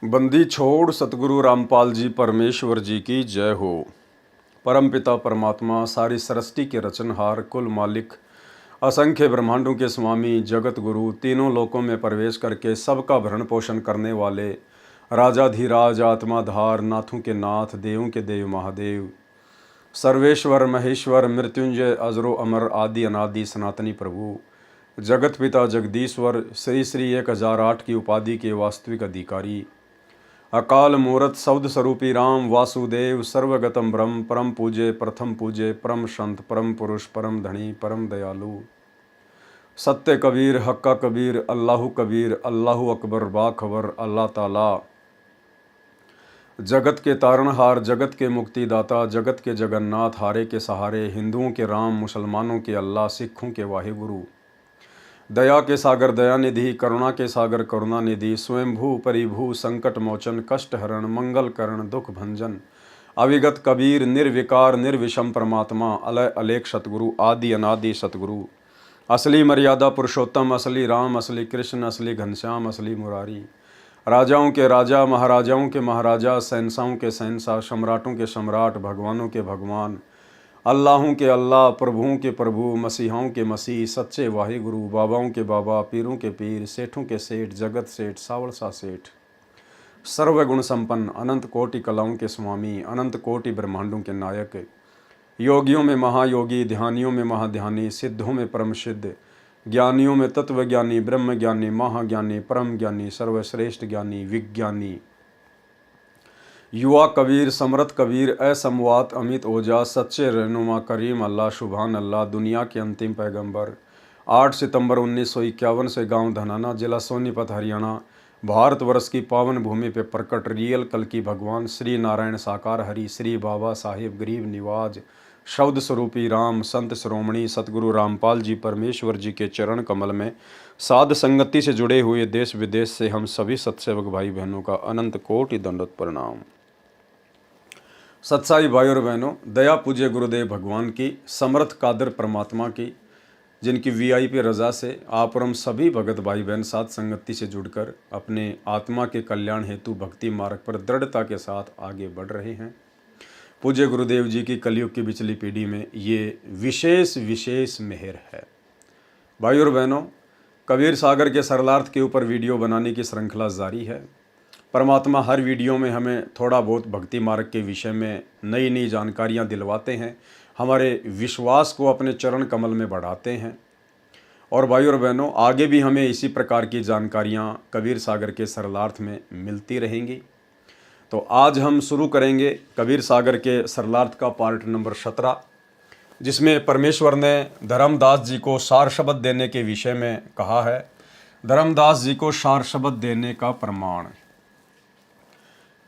बंदी छोड़ सतगुरु रामपाल जी परमेश्वर जी की जय हो। परमपिता परमात्मा सारी सृष्टि के रचनहार कुल मालिक असंख्य ब्रह्मांडों के स्वामी जगत गुरु तीनों लोकों में प्रवेश करके सबका भरण पोषण करने वाले राजाधिराज आत्माधार नाथों के नाथ देवों के देव महादेव सर्वेश्वर महेश्वर मृत्युंजय अजरो अमर आदि अनादि सनातनी प्रभु जगत पिता जगदीश्वर श्री श्री 1008 की उपाधि के वास्तविक अधिकारी अकाल मूरत शब्द स्वरूपी राम वासुदेव सर्वगतम ब्रह्म परम पूजे प्रथम पूजे परम संत परम पुरुष परम धनी परम दयालु सत्य कबीर हक्का कबीर अल्लाहु अकबर बाखबर अल्लाह ताला जगत के तारणहार जगत के मुक्तिदाता जगत के जगन्नाथ हारे के सहारे हिंदुओं के राम मुसलमानों के अल्लाह सिखों के वाहिगुरु दया के सागर दयानिधि करुणा के सागर करुणानिधि स्वयंभू परिभू संकट मोचन कष्ट हरण मंगल करण दुख भंजन अविगत कबीर निर्विकार निर्विषम परमात्मा अलय अलेख सतगुरु आदि अनादि सतगुरु असली मर्यादा पुरुषोत्तम असली राम असली कृष्ण असली घनश्याम असली मुरारी राजाओं के राजा महाराजाओं के महाराजा शहंशाहों के शहंशाह सम्राटों के सम्राट भगवानों के भगवान अल्लाहों के अल्लाह प्रभुओं के प्रभु मसीहाओं के मसीह सच्चे वाहिगुरु बाबाओं के बाबा पीरों के पीर सेठों के सेठ जगत सेठ सावलसा सेठ सर्वगुण संपन्न अनंत कोटि कलाओं के स्वामी अनंत कोटि ब्रह्मांडों के नायक योगियों में महायोगी ध्यानियों में महाध्यानी सिद्धों में परम सिद्ध ज्ञानियों में तत्वज्ञानी ब्रह्मज्ञानी महाज्ञानी परम ज्ञानी सर्वश्रेष्ठ ज्ञानी विज्ञानी युवा कबीर समरथ कबीर असमवात अमित ओजा सच्चे रहनुमा करीम अल्लाह शुभान अल्लाह दुनिया के अंतिम पैगंबर 8 सितंबर 1951 से गांव धनाना जिला सोनीपत हरियाणा भारतवर्ष की पावन भूमि पे प्रकट रियल कल की भगवान श्री नारायण साकार हरि श्री बाबा साहिब गरीब निवाज शब्द स्वरूपी राम संत श्रोमणी सतगुरु रामपाल जी परमेश्वर जी के चरण कमल में साध संगति से जुड़े हुए देश विदेश से हम सभी सत्सेवक भाई बहनों का अनंत कोटि दंडवत प्रणाम। सत्साई भाई और बहनों, दया पूज्य गुरुदेव भगवान की समर्थ कादर परमात्मा की जिनकी वीआईपी रजा से आप और हम सभी भगत भाई बहन साथ संगति से जुड़कर अपने आत्मा के कल्याण हेतु भक्ति मार्ग पर दृढ़ता के साथ आगे बढ़ रहे हैं। पूज्य गुरुदेव जी की कलयुग की बिचली पीढ़ी में ये विशेष मेहर है। भाई और बहनों, कबीर सागर के सरलार्थ के ऊपर वीडियो बनाने की श्रृंखला जारी है। परमात्मा हर वीडियो में हमें थोड़ा बहुत भक्ति मार्ग के विषय में नई नई जानकारियाँ दिलवाते हैं, हमारे विश्वास को अपने चरण कमल में बढ़ाते हैं। और भाई और बहनों, आगे भी हमें इसी प्रकार की जानकारियाँ कबीर सागर के सरलार्थ में मिलती रहेंगी। तो आज हम शुरू करेंगे कबीर सागर के सरलार्थ का पार्ट नंबर 17, जिसमें परमेश्वर ने धर्मदास जी को सार शब्द देने के विषय में कहा है। धर्मदास जी को सार शब्द देने का प्रमाण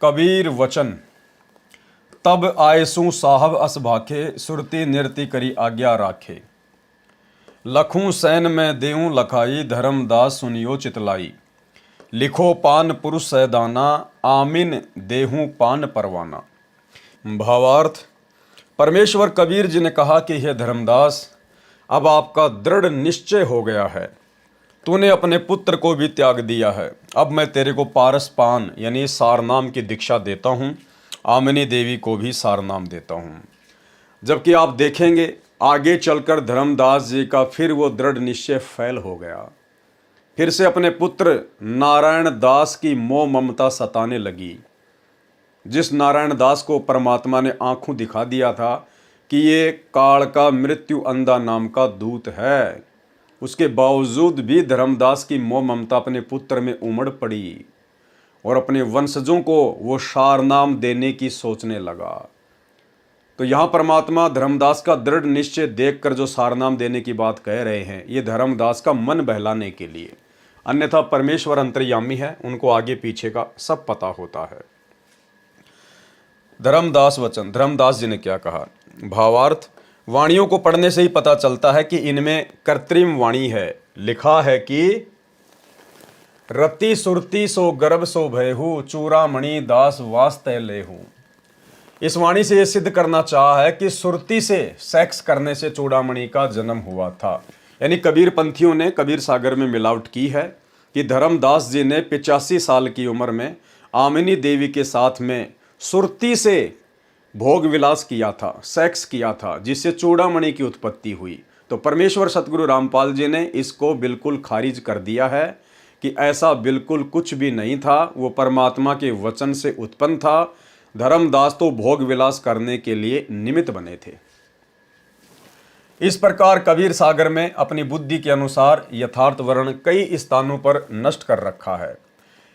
कबीर वचन तब आयसू साहब अस भाखे सुरती निर्ति करी आज्ञा राखे लखूं सैन में देऊं लखाई धर्मदास सुनियो चितलाई लिखो पान पुरुष सैदाना आमिन देहूं पान परवाना। भावार्थ, परमेश्वर कबीर जी ने कहा कि हे धर्मदास, अब आपका दृढ़ निश्चय हो गया है, तूने अपने पुत्र को भी त्याग दिया है, अब मैं तेरे को पारस पान यानी सारनाम की दीक्षा देता हूँ, आमिनी देवी को भी सारनाम देता हूँ। जबकि आप देखेंगे आगे चलकर धर्मदास जी का फिर वो दृढ़ निश्चय फैल हो गया, फिर से अपने पुत्र नारायण दास की मोह ममता सताने लगी। जिस नारायण दास को परमात्मा ने आंखों दिखा दिया था कि ये काल का मृत्यु अंधा नाम का दूत है, उसके बावजूद भी धर्मदास की मोह ममता अपने पुत्र में उमड़ पड़ी और अपने वंशजों को वो सारनाम देने की सोचने लगा। तो यहाँ परमात्मा धर्मदास का दृढ़ निश्चय देखकर जो सारनाम देने की बात कह रहे हैं, ये धर्मदास का मन बहलाने के लिए। अन्यथा परमेश्वर अंतर्यामी है, उनको आगे पीछे का सब पता होता है। धर्मदास वचन, धर्मदास जी ने क्या कहा। भावार्थ, वाणियों को पढ़ने से ही पता चलता है कि इनमें कृत्रिम वाणी है। लिखा है कि रति सुरती सो गर्भ सो भयहु चूड़ामणि दास वास्ते लेहू। इस वाणी से यह सिद्ध करना चाहा है कि सुरती से सेक्स करने से चूड़ामणि का जन्म हुआ था। यानी कबीर पंथियों ने कबीर सागर में मिलावट की है कि धर्मदास जी ने 85 साल की उम्र में आमिनी देवी के साथ में सुरती से भोग विलास किया था, सेक्स किया था, जिससे चूड़ामणि की उत्पत्ति हुई। तो परमेश्वर सतगुरु रामपाल जी ने इसको बिल्कुल खारिज कर दिया है कि ऐसा बिल्कुल कुछ भी नहीं था, वो परमात्मा के वचन से उत्पन्न था। धर्मदास तो भोग विलास करने के लिए निमित्त बने थे। इस प्रकार कबीर सागर में अपनी बुद्धि के अनुसार यथार्थ वर्ण कई स्थानों पर नष्ट कर रखा है।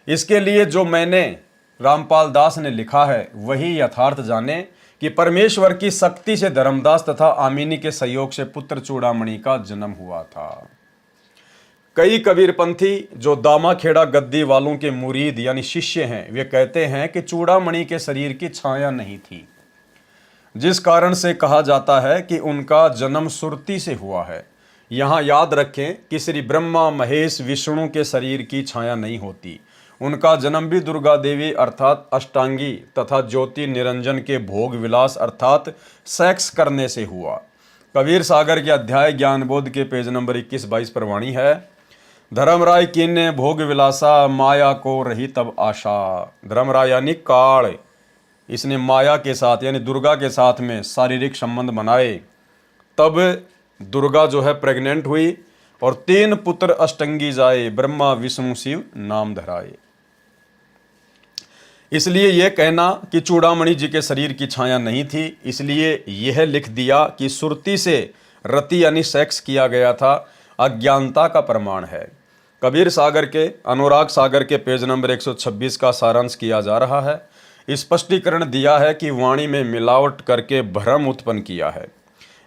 इसके लिए जो मैंने रामपाल दास ने लिखा है वही यथार्थ जाने कि परमेश्वर की शक्ति से धर्मदास तथा आमिनी के सहयोग से पुत्र चूड़ामणि का जन्म हुआ था। कई कबीरपंथी जो दामाखेड़ा गद्दी वालों के मुरीद यानी शिष्य हैं, वे कहते हैं कि चूड़ामणि के शरीर की छाया नहीं थी, जिस कारण से कहा जाता है कि उनका जन्म सुरती से हुआ है। यहाँ याद रखें कि श्री ब्रह्मा महेश विष्णु के शरीर की छाया नहीं होती। उनका जन्म भी दुर्गा देवी अर्थात अष्टांगी तथा ज्योति निरंजन के भोग विलास अर्थात सेक्स करने से हुआ। कबीर सागर के अध्याय ज्ञानबोध के पेज नंबर 21-22 पर वाणी है, धर्मराय कीने भोग विलासा माया को रही तब आशा। धर्मराय यानी काल, इसने माया के साथ यानी दुर्गा के साथ में शारीरिक संबंध बनाए, तब दुर्गा जो है प्रेग्नेंट हुई और 3 पुत्र अष्टंगी जाए, ब्रह्मा विष्णु शिव नाम धराए। इसलिए यह कहना कि चूड़ामणि जी के शरीर की छाया नहीं थी, इसलिए यह लिख दिया कि सुरती से रति यानी सेक्स किया गया था, अज्ञानता का प्रमाण है। कबीर सागर के अनुराग सागर के पेज नंबर 126 का सारांश किया जा रहा है। स्पष्टीकरण दिया है कि वाणी में मिलावट करके भ्रम उत्पन्न किया है।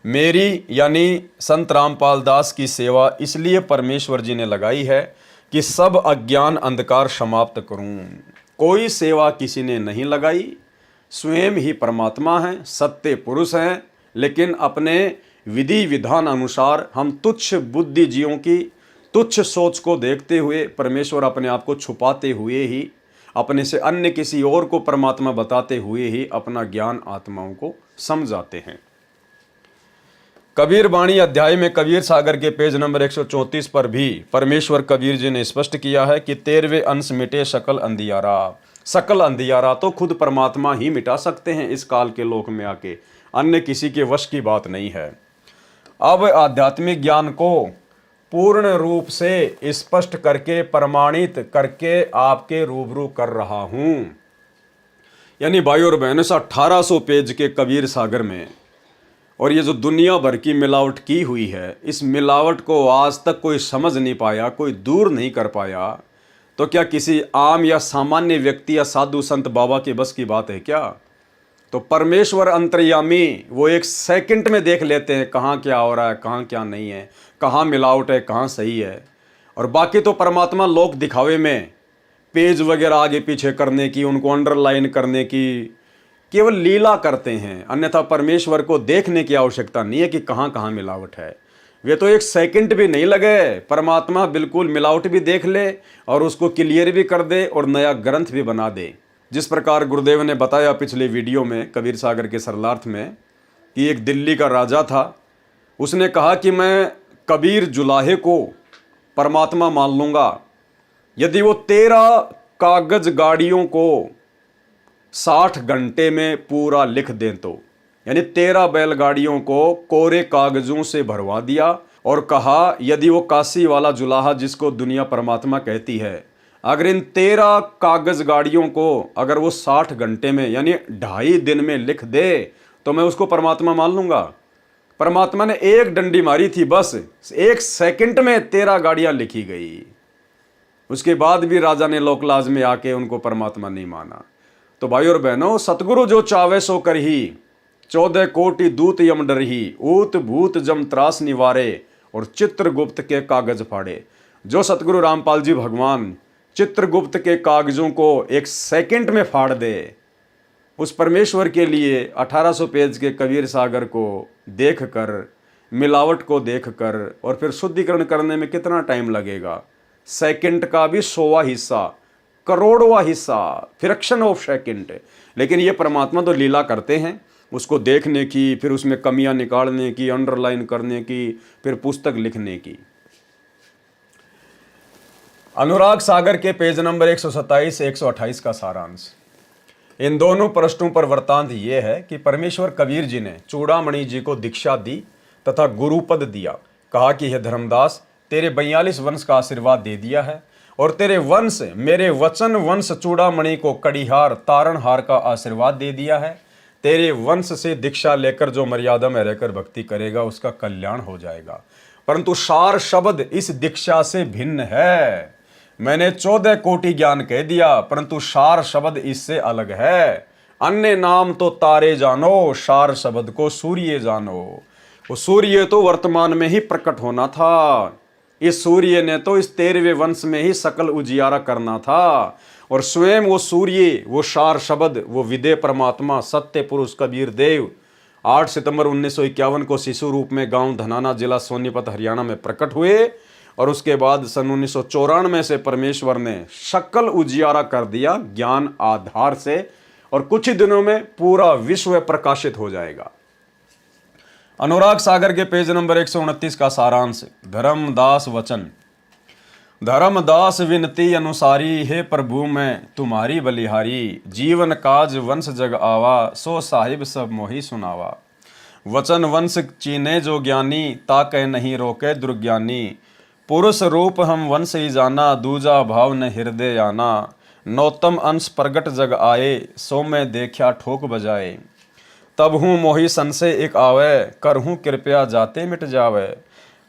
मेरी यानी संत रामपाल दास की सेवा इसलिए परमेश्वर जी ने लगाई है कि सब अज्ञान अंधकार समाप्त करूं। कोई सेवा किसी ने नहीं लगाई, स्वयं ही परमात्मा हैं, सत्य पुरुष हैं, लेकिन अपने विधि विधान अनुसार हम तुच्छ बुद्धिजीवियों की तुच्छ सोच को देखते हुए परमेश्वर अपने आप को छुपाते हुए ही, अपने से अन्य किसी और को परमात्मा बताते हुए ही अपना ज्ञान आत्माओं को समझाते हैं। कबीर वाणी अध्याय में कबीर सागर के पेज नंबर 134 पर भी परमेश्वर कबीर जी ने स्पष्ट किया है कि 13वें अंश मिटे सकल अंधियारा। सकल अंधियारा तो खुद परमात्मा ही मिटा सकते हैं इस काल के लोक में आके, अन्य किसी के वश की बात नहीं है। अब आध्यात्मिक ज्ञान को पूर्ण रूप से स्पष्ट करके प्रमाणित करके आपके रूबरू कर रहा हूं। यानी भाई और बहनों, 1800 पेज के कबीर सागर में और ये जो दुनिया भर की मिलावट की हुई है, इस मिलावट को आज तक कोई समझ नहीं पाया, कोई दूर नहीं कर पाया, तो क्या किसी आम या सामान्य व्यक्ति या साधु संत बाबा के बस की बात है क्या? तो परमेश्वर अंतर्यामी वो एक सेकंड में देख लेते हैं कहाँ क्या हो रहा है, कहाँ क्या नहीं है, कहाँ मिलावट है, कहाँ सही है। और बाकी तो परमात्मा लोक दिखावे में पेज वगैरह आगे पीछे करने की, उनको अंडरलाइन करने की केवल लीला करते हैं, अन्यथा परमेश्वर को देखने की आवश्यकता नहीं है कि कहाँ कहाँ मिलावट है। वे तो एक सेकंड भी नहीं लगे, परमात्मा बिल्कुल मिलावट भी देख ले और उसको क्लियर भी कर दे और नया ग्रंथ भी बना दे। जिस प्रकार गुरुदेव ने बताया पिछले वीडियो में कबीर सागर के सरलार्थ में कि एक दिल्ली का राजा था, उसने कहा कि मैं कबीर जुलाहे को परमात्मा मान लूँगा यदि वो 13 कागज गाड़ियों को 60 घंटे में पूरा लिख दें तो। यानी 13 बैलगाड़ियों को कोरे कागजों से भरवा दिया और कहा यदि वो काशी वाला जुलाहा जिसको दुनिया परमात्मा कहती है, अगर इन 13 कागज गाड़ियों को अगर वो 60 घंटे में यानी 2.5 दिन में लिख दे तो मैं उसको परमात्मा मान लूंगा। परमात्मा ने एक डंडी मारी थी, बस 1 सेकंड में 13 गाड़ियां लिखी गई। उसके बाद भी राजा ने लोकलाज में आके उनको परमात्मा नहीं माना। तो भाई और बहनों, सतगुरु जो चावे सो कर ही 14 कोटि दूत यम डर ही, ऊत भूत जम त्रास निवारे और चित्रगुप्त के कागज फाड़े। जो सतगुरु रामपाल जी भगवान चित्रगुप्त के कागजों को 1 सेकंड में फाड़ दे, उस परमेश्वर के लिए 1800 पेज के कबीर सागर को देखकर, मिलावट को देखकर और फिर शुद्धिकरण करने में कितना टाइम लगेगा? सेकंड का भी 100वां हिस्सा, करोड़वां हिस्सा, फ्रैक्शन ऑफ सेकंड। लेकिन ये परमात्मा तो लीला करते हैं, उसको देखने की, फिर उसमें कमियां निकालने की, अंडरलाइन करने की, फिर पुस्तक लिखने की। अनुराग सागर के पेज नंबर 127 से 128 का सारांश। इन दोनों पृष्ठों पर वृत्तांत ये है कि परमेश्वर कबीर जी ने चूड़ामणि जी को दीक्षा दी तथा गुरुपद दिया। कहा कि हे धर्मदास, तेरे 42 वंश का आशीर्वाद दे दिया है और तेरे वंश मेरे वचन वंश चूड़ामणि को कड़ीहार तारणहार का आशीर्वाद दे दिया है। तेरे वंश से दीक्षा लेकर जो मर्यादा में रहकर भक्ति करेगा उसका कल्याण हो जाएगा। परंतु सार शब्द इस दीक्षा से भिन्न है। मैंने 14 कोटि ज्ञान कह दिया, परंतु सार शब्द इससे अलग है। अन्य नाम तो तारे जानो, सार शब्द को सूर्य जानो। वो सूर्य तो वर्तमान में ही प्रकट होना था। इस सूर्य ने तो इस 13वें वंश में ही सकल उजियारा करना था। और स्वयं वो सूर्य, वो सार शब्द, वो विदे परमात्मा सत्य पुरुष कबीर देव 8 सितंबर 1951 को शिशु रूप में गांव धनाना, जिला सोनीपत, हरियाणा में प्रकट हुए। और उसके बाद सन 1994 से परमेश्वर ने सकल उजियारा कर दिया ज्ञान आधार से, और कुछ ही दिनों में पूरा विश्व प्रकाशित हो जाएगा। अनुराग सागर के पेज नंबर 129 का सारांश। धर्मदास वचन। धर्मदास विनती अनुसारी, हे प्रभु मैं तुम्हारी बलिहारी। जीवन काज वंश जग आवा, सो साहिब सब मोही सुनावा। वचन वंश चीने जो ज्ञानी, ताके नहीं रोके दुर्ज्ञानी। पुरुष रूप हम वंश ही जाना, दूजा भाव न हृदय आना। नौतम अंश प्रगट जग आए, सो मैं देखा ठोक बजाए। तब हूँ मोही संशय एक आवे, करहूँ कृपया जाते मिट जावे।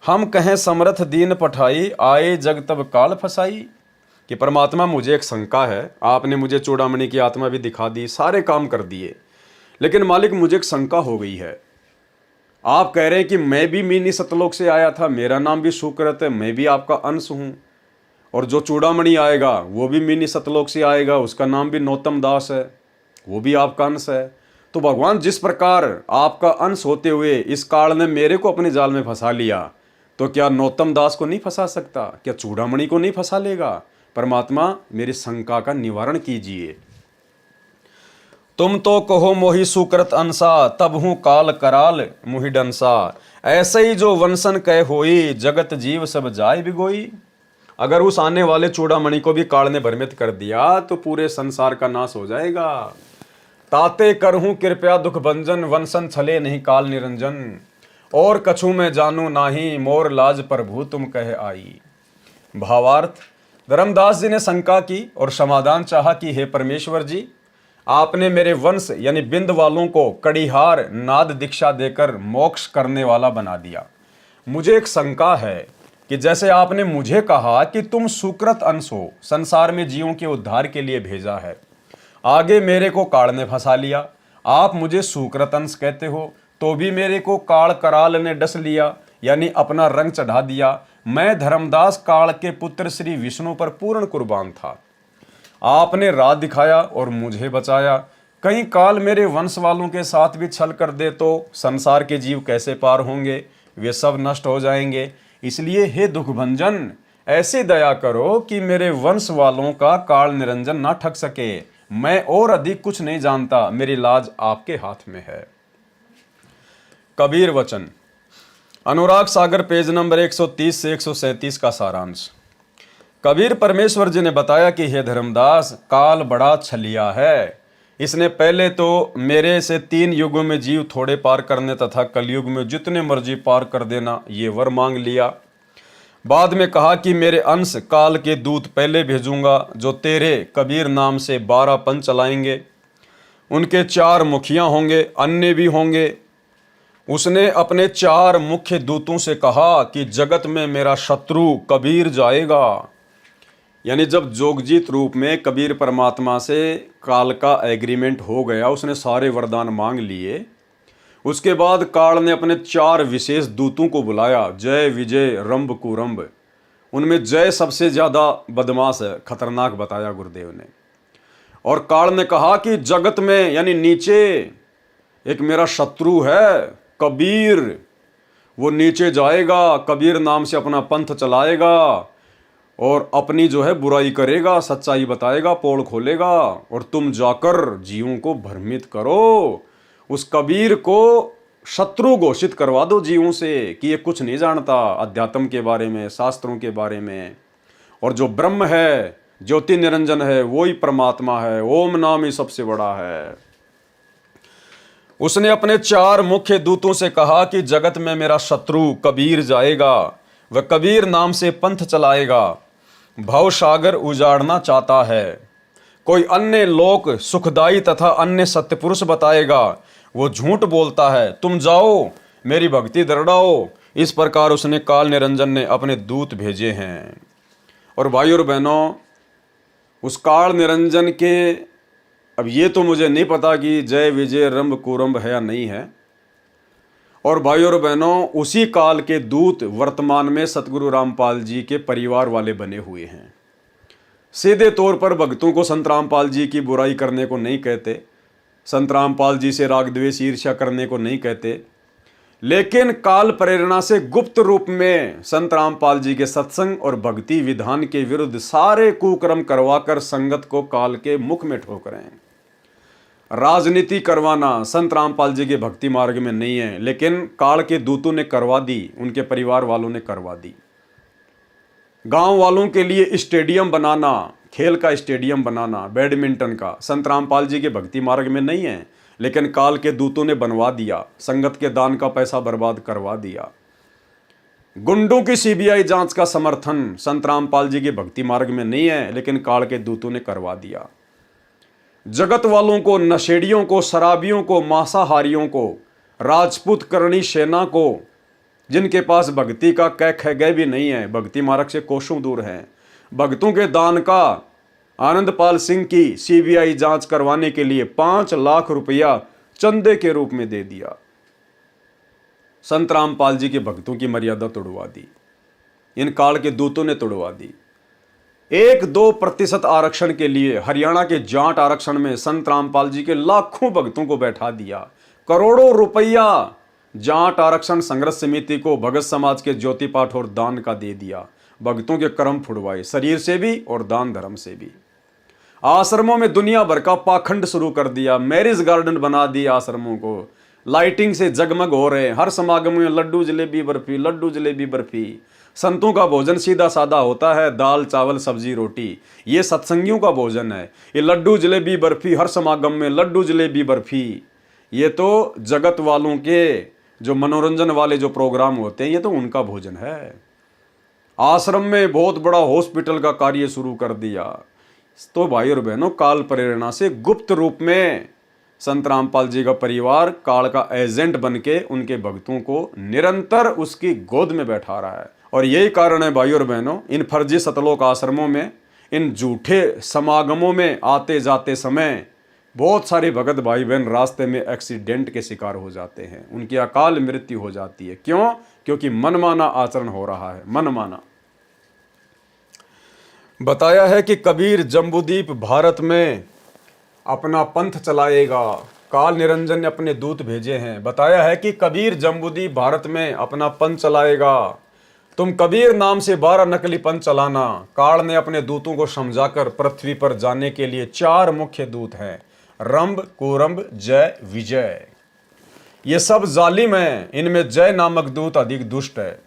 हम कहें समर्थ दीन पठाई, आए जग तब काल फसाई। कि परमात्मा मुझे एक शंका है, आपने मुझे चूड़ामणि की आत्मा भी दिखा दी, सारे काम कर दिए, लेकिन मालिक मुझे एक शंका हो गई है। आप कह रहे हैं कि मैं भी मिनी सतलोक से आया था, मेरा नाम भी सुकृत है, मैं भी आपका अंश हूं, और जो चूड़ामणि आएगा वो भी मिनी सतलोक से आएगा, उसका नाम भी नौतम दास है, वो भी आपका अंश है। तो भगवान जिस प्रकार आपका अंश होते हुए इस काल ने मेरे को अपने जाल में फंसा लिया, तो क्या नौतम दास को नहीं फंसा सकता? क्या चूड़ामणि को नहीं फंसा लेगा? परमात्मा मेरी शंका का निवारण कीजिए। तुम तो कहो मोहि सुकृत अंसा, तब हूँ काल कराल मुहि डंसा। ऐसे ही जो वंशन कह होई, जगत जीव सब जाय बिगोई। अगर उस आने वाले चूड़ामणि को भी काल ने भ्रमित कर दिया तो पूरे संसार का नाश हो जाएगा। ताते करहूँ कृपया दुख भंजन, वंशन छले नहीं काल निरंजन। और कछु में जानू नाही, मोर लाज प्रभु तुम कह आई। भावार्थ, धर्मदास जी ने शंका की और समाधान चाहा कि हे परमेश्वर जी, आपने मेरे वंश यानी बिंद वालों को कड़ीहार नाद दीक्षा देकर मोक्ष करने वाला बना दिया। मुझे एक शंका है कि जैसे आपने मुझे कहा कि तुम सुकृत अंश हो, संसार में जीवों के उद्धार के लिए भेजा है, आगे मेरे को काल ने फंसा लिया। आप मुझे सुकृत अंश कहते हो तो भी मेरे को काल कराल ने डस लिया, यानी अपना रंग चढ़ा दिया। मैं धर्मदास काल के पुत्र श्री विष्णु पर पूर्ण कुर्बान था। आपने राह दिखाया और मुझे बचाया। कहीं काल मेरे वंश वालों के साथ भी छल कर दे तो संसार के जीव कैसे पार होंगे? वे सब नष्ट हो जाएंगे। इसलिए हे दुख भंजन, ऐसे दया करो कि मेरे वंश वालों का काल निरंजन ना ठग सके। मैं और अधिक कुछ नहीं जानता, मेरी लाज आपके हाथ में है। कबीर वचन। अनुराग सागर पेज नंबर 130 से 137 का सारांश। कबीर परमेश्वर जी ने बताया कि हे धर्मदास, काल बड़ा छलिया है। इसने पहले तो मेरे से 3 युगों में जीव थोड़े पार करने तथा कलयुग में जितने मर्जी पार कर देना, ये वर मांग लिया। बाद में कहा कि मेरे अंश काल के दूत पहले भेजूंगा, जो तेरे कबीर नाम से 12 पन चलाएंगे। उनके 4 मुखिया होंगे, अन्य भी होंगे। उसने अपने 4 मुख्य दूतों से कहा कि जगत में मेरा शत्रु कबीर जाएगा। यानी जब जोगजीत रूप में कबीर परमात्मा से काल का एग्रीमेंट हो गया, उसने सारे वरदान मांग लिए, उसके बाद काल ने अपने 4 विशेष दूतों को बुलाया, जय विजय रंभ कुरंभ। उनमें जय सबसे ज़्यादा बदमाश है, खतरनाक बताया गुरुदेव ने। और काल ने कहा कि जगत में यानी नीचे एक मेरा शत्रु है कबीर, वो नीचे जाएगा, कबीर नाम से अपना पंथ चलाएगा और अपनी जो है बुराई करेगा, सच्चाई बताएगा, पोल खोलेगा, और तुम जाकर जीवों को भ्रमित करो। उस कबीर को शत्रु घोषित करवा दो जीवों से कि ये कुछ नहीं जानता अध्यात्म के बारे में, शास्त्रों के बारे में, और जो ब्रह्म है, ज्योति निरंजन है, वो ही परमात्मा है। ओम नाम ही सबसे बड़ा है। उसने अपने 4 मुख्य दूतों से कहा कि जगत में मेरा शत्रु कबीर जाएगा, वह कबीर नाम से पंथ चलाएगा, भव सागर उजाड़ना चाहता है। कोई अन्य लोक सुखदाई तथा अन्य सत्यपुरुष बताएगा, वो झूठ बोलता है, तुम जाओ मेरी भक्ति दृढ़ाओ। इस प्रकार उसने काल निरंजन ने अपने दूत भेजे हैं। और भाई और बहनों, उस काल निरंजन के, अब ये तो मुझे नहीं पता कि जय विजय रंभ कुरंभ है या नहीं है। और भाई और बहनों, उसी काल के दूत वर्तमान में सतगुरु रामपाल जी के परिवार वाले बने हुए हैं। सीधे तौर पर भक्तों को संत रामपाल जी की बुराई करने को नहीं कहते, संत रामपाल जी से राग द्वेष ईर्ष्या करने को नहीं कहते, लेकिन काल प्रेरणा से गुप्त रूप में संत रामपाल जी के सत्संग और भक्ति विधान के विरुद्ध सारे कुकर्म करवाकर संगत को काल के मुख में ठोक रहे हैं। राजनीति करवाना संत रामपाल जी के भक्ति मार्ग में नहीं है, लेकिन काल के दूतों ने करवा दी, उनके परिवार वालों ने करवा दी। गांव वालों के लिए स्टेडियम बनाना, खेल का स्टेडियम बनाना, बैडमिंटन का, संत रामपाल जी के भक्ति मार्ग में नहीं है, लेकिन काल के दूतों ने बनवा दिया। संगत के दान का पैसा बर्बाद करवा दिया। गुंडों की सीबीआई जांच का समर्थन संत रामपाल जी के भक्ति मार्ग में नहीं है, लेकिन काल के दूतों ने करवा दिया। जगत वालों को, नशेड़ियों को, शराबियों को, मांसाहारियों को, राजपूत करणी सेना को, जिनके पास भक्ति का कै ख भी नहीं है, भक्ति मार्ग से कोसों दूर हैं, भक्तों के दान का आनंदपाल सिंह की सीबीआई जांच करवाने के लिए 5 लाख रुपया चंदे के रूप में दे दिया। संत रामपाल जी के भक्तों की मर्यादा तोड़वा दी, इन काल के दूतों ने तोड़वा दी। 1-2% आरक्षण के लिए हरियाणा के जाट आरक्षण में संत रामपाल जी के लाखों भक्तों को बैठा दिया। करोड़ों रुपया जाट आरक्षण संघर्ष समिति को भगत समाज के ज्योति पाठ और दान का दे दिया। भक्तों के कर्म फुड़वाए, शरीर से भी और दान धर्म से भी। आश्रमों में दुनिया भर का पाखंड शुरू कर दिया, मैरिज गार्डन बना दिया आश्रमों को, लाइटिंग से जगमग हो रहे हैं। हर समागम में लड्डू जलेबी बर्फी, लड्डू जलेबी बर्फी। संतों का भोजन सीधा साधा होता है, दाल चावल सब्जी रोटी। ये सत्संगियों का भोजन है। ये लड्डू जलेबी बर्फी, हर समागम में लड्डू जलेबी बर्फी, ये तो जगत वालों के जो मनोरंजन वाले जो प्रोग्राम होते हैं, ये तो उनका भोजन है। आश्रम में बहुत बड़ा हॉस्पिटल का कार्य शुरू कर दिया। तो भाई और बहनों, काल प्रेरणा से गुप्त रूप में संत रामपाल जी का परिवार काल का एजेंट बन के उनके भक्तों को निरंतर उसकी गोद में बैठा रहा है। और यही कारण है भाई और बहनों, इन फर्जी सतलोक आश्रमों में, इन झूठे समागमों में आते जाते समय बहुत सारे भगत भाई बहन रास्ते में एक्सीडेंट के शिकार हो जाते हैं, उनकी अकाल मृत्यु हो जाती है। क्यों? क्योंकि मनमाना आचरण हो रहा है, मनमाना। बताया है कि कबीर जम्बूद्वीप भारत में अपना पंथ चलाएगा। काल निरंजन ने अपने दूत भेजे हैं। बताया है कि कबीर जम्बूद्वीप भारत में अपना पंथ चलाएगा। तुम कबीर नाम से 12 नकली पंथ चलाना। काल ने अपने दूतों को समझाकर पृथ्वी पर जाने के लिए 4 मुख्य दूत हैं, रंभ, कुरंभ, जय, विजय। ये सब जालिम हैं, इनमें जय नामक दूत अधिक दुष्ट है।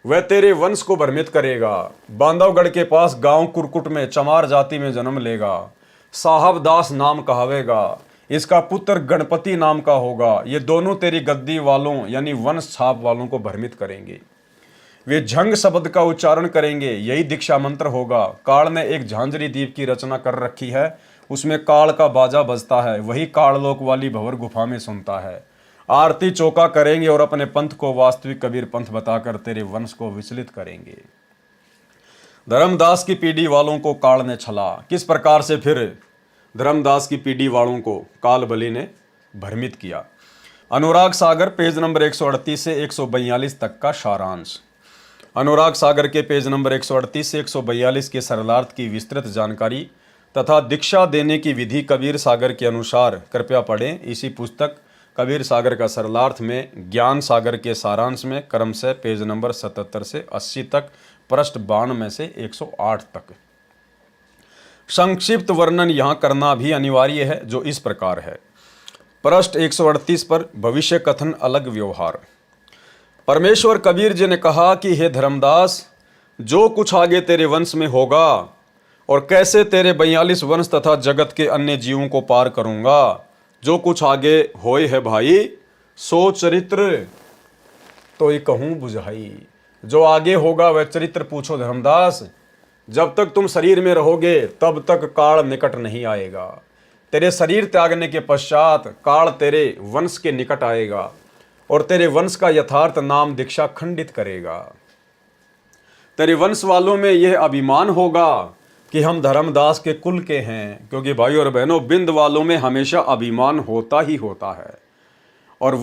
वह तेरे वंश को भ्रमित करेगा। बांधवगढ़ के पास गांव कुरकुट में चमार जाति में जन्म लेगा। साहबदास नाम कहावेगा। इसका पुत्र गणपति नाम का होगा। ये दोनों तेरी गद्दी वालों यानी वंश छाप वालों को भ्रमित करेंगे। वे झंग शब्द का उच्चारण करेंगे, यही दीक्षा मंत्र होगा। काल ने एक झांझरी द्वीप की रचना कर रखी है, उसमें काल का बाजा बजता है, वही काललोक वाली भंवर गुफा में सुनता है। आरती चौका करेंगे और अपने पंथ को वास्तविक कबीर पंथ बताकर तेरे वंश को विचलित करेंगे। धर्मदास की पीढ़ी वालों को काल ने छला। किस प्रकार से फिर धर्मदास की पीढ़ी वालों को काल बलि ने भ्रमित किया। अनुराग सागर पेज नंबर 138 से 142 तक का सारांश। अनुराग सागर के पेज नंबर 138 से 142 के सरलार्थ की विस्तृत जानकारी तथा दीक्षा देने की विधि कबीर सागर के अनुसार कृपया पढ़ें। इसी पुस्तक कबीर सागर का सरलार्थ में ज्ञान सागर के सारांश में क्रमशः पेज नंबर 77 से 80 तक, पृष्ठ 92 में से 108 तक। संक्षिप्त वर्णन यहाँ करना भी अनिवार्य है, जो इस प्रकार है। पृष्ठ 138 पर भविष्य कथन अलग व्यवहार। परमेश्वर कबीर जी ने कहा कि हे धर्मदास, जो कुछ आगे तेरे वंश में होगा और कैसे तेरे 42 वंश तथा जगत के अन्य जीवों को पार करूंगा। जो कुछ आगे होए है भाई, सो चरित्र तो ये कहूँ बुझाई। जो आगे होगा वह चरित्र पूछो धर्मदास। जब तक तुम शरीर में रहोगे तब तक काल निकट नहीं आएगा। तेरे शरीर त्यागने के पश्चात काल तेरे वंश के निकट आएगा और तेरे वंश का यथार्थ नाम दीक्षा खंडित करेगा। तेरे वंश वालों में यह अभिमान होगा कि हम धर्मदास के कुल के हैं, क्योंकि भाई और बहनों, बिंद वालों में हमेशा अभिमान होता ही होता है। और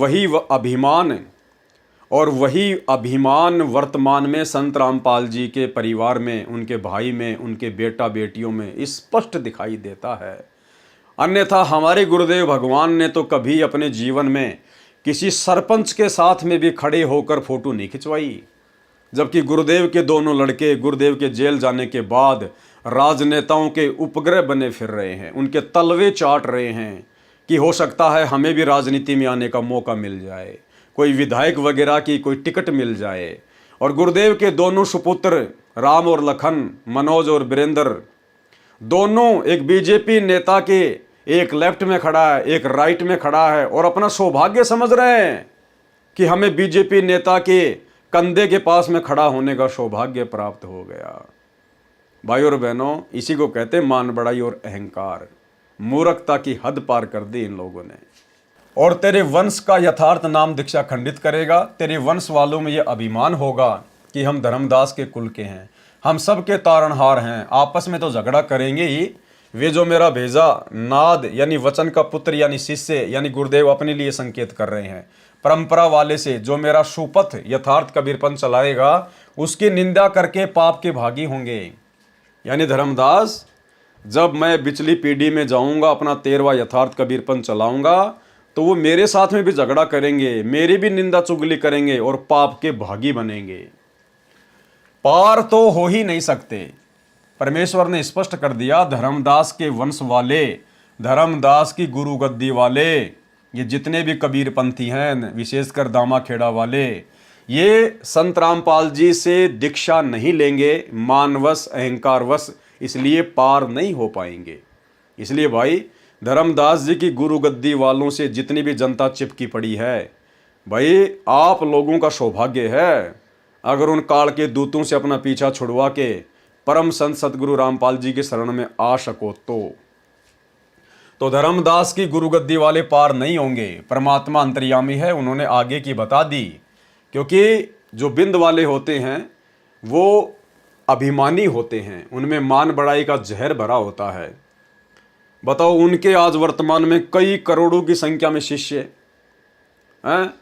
वही अभिमान वर्तमान में संत रामपाल जी के परिवार में, उनके भाई में, उनके बेटा बेटियों में स्पष्ट दिखाई देता है। अन्यथा हमारे गुरुदेव भगवान ने तो कभी अपने जीवन में किसी सरपंच के साथ में भी खड़े होकर फोटो नहीं खिंचवाई, जबकि गुरुदेव के दोनों लड़के गुरुदेव के जेल जाने के बाद राजनेताओं के उपग्रह बने फिर रहे हैं, उनके तलवे चाट रहे हैं कि हो सकता है हमें भी राजनीति में आने का मौका मिल जाए, कोई विधायक वगैरह की कोई टिकट मिल जाए। और गुरुदेव के दोनों सुपुत्र राम और लखन, मनोज और वीरेंद्र, दोनों एक बीजेपी नेता के, एक लेफ्ट में खड़ा है, एक राइट में खड़ा है, और अपना सौभाग्य समझ रहे हैं कि हमें बीजेपी नेता के कंधे के पास में खड़ा होने का सौभाग्य प्राप्त हो गया। भाई और बहनों, इसी को कहते हैं मान बढ़ाई और अहंकार। मूर्खता की हद पार कर दी इन लोगों ने। और तेरे वंश का यथार्थ नाम दीक्षा खंडित करेगा। तेरे वंश वालों में यह अभिमान होगा कि हम धर्मदास के कुल के हैं, हम सब के तारणहार हैं। आपस में तो झगड़ा करेंगे ही। वे जो मेरा भेजा नाद यानी वचन का पुत्र यानी शिष्य यानी गुरुदेव अपने लिए संकेत कर रहे हैं, परंपरा वाले से जो मेरा सुपथ यथार्थ कबीरपन चलाएगा उसकी निंदा करके पाप के भागी होंगे। यानी धर्मदास, जब मैं पिछली पीढ़ी में जाऊंगा, अपना 13वां यथार्थ कबीरपन चलाऊंगा, तो वो मेरे साथ में भी झगड़ा करेंगे, मेरी भी निंदा चुगली करेंगे और पाप के भागी बनेंगे। पार तो हो ही नहीं सकते। परमेश्वर ने स्पष्ट कर दिया, धर्मदास के वंश वाले, धर्मदास की गुरु गद्दी वाले, ये जितने भी कबीरपंथी हैं, विशेषकर दामाखेड़ा वाले, ये संत रामपाल जी से दीक्षा नहीं लेंगे, मानवश अहंकारवश, इसलिए पार नहीं हो पाएंगे। इसलिए भाई, धर्मदास जी की गुरु गद्दी वालों से जितनी भी जनता चिपकी पड़ी है, भाई आप लोगों का सौभाग्य है अगर उन काल के दूतों से अपना पीछा छुड़वा के परम संत सतगुरु रामपाल जी के शरण में आ सको तो धर्मदास की गुरु गद्दी वाले पार नहीं होंगे। परमात्मा अंतर्यामी है, उन्होंने आगे की बता दी। क्योंकि जो बिंद वाले होते हैं वो अभिमानी होते हैं, उनमें मान बढ़ाई का जहर भरा होता है। बताओ, उनके आज वर्तमान में कई करोड़ों की संख्या में शिष्य हैं,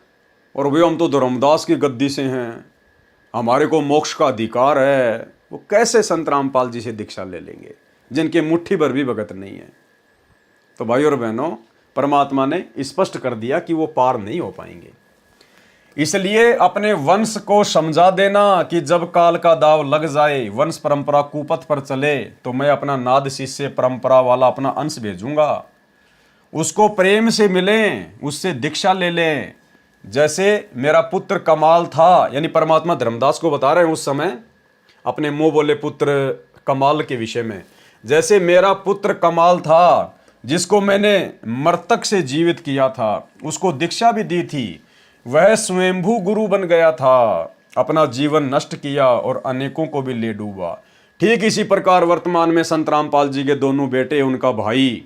और वे हम तो धर्मदास की गद्दी से हैं, हमारे को मोक्ष का अधिकार है। वो कैसे संत रामपाल जी से दीक्षा ले लेंगे जिनके मुट्ठी भर भी भगत नहीं है। तो भाई और बहनों, परमात्मा ने स्पष्ट कर दिया कि वो पार नहीं हो पाएंगे। इसलिए अपने वंश को समझा देना कि जब काल का दाव लग जाए, वंश परंपरा कुपथ पर चले, तो मैं अपना नाद शिष्य परंपरा वाला अपना अंश भेजूंगा, उसको प्रेम से मिलें, उससे दीक्षा ले लें। जैसे मेरा पुत्र कमाल था, यानी परमात्मा धर्मदास को बता रहे हैं उस समय अपने मुंह बोले पुत्र कमाल के विषय में, जैसे मेरा पुत्र कमाल था जिसको मैंने मृतक से जीवित किया था, उसको दीक्षा भी दी थी, वह स्वयंभू गुरु बन गया था, अपना जीवन नष्ट किया और अनेकों को भी ले डूबा। ठीक इसी प्रकार वर्तमान में संत रामपाल जी के दोनों बेटे, उनका भाई,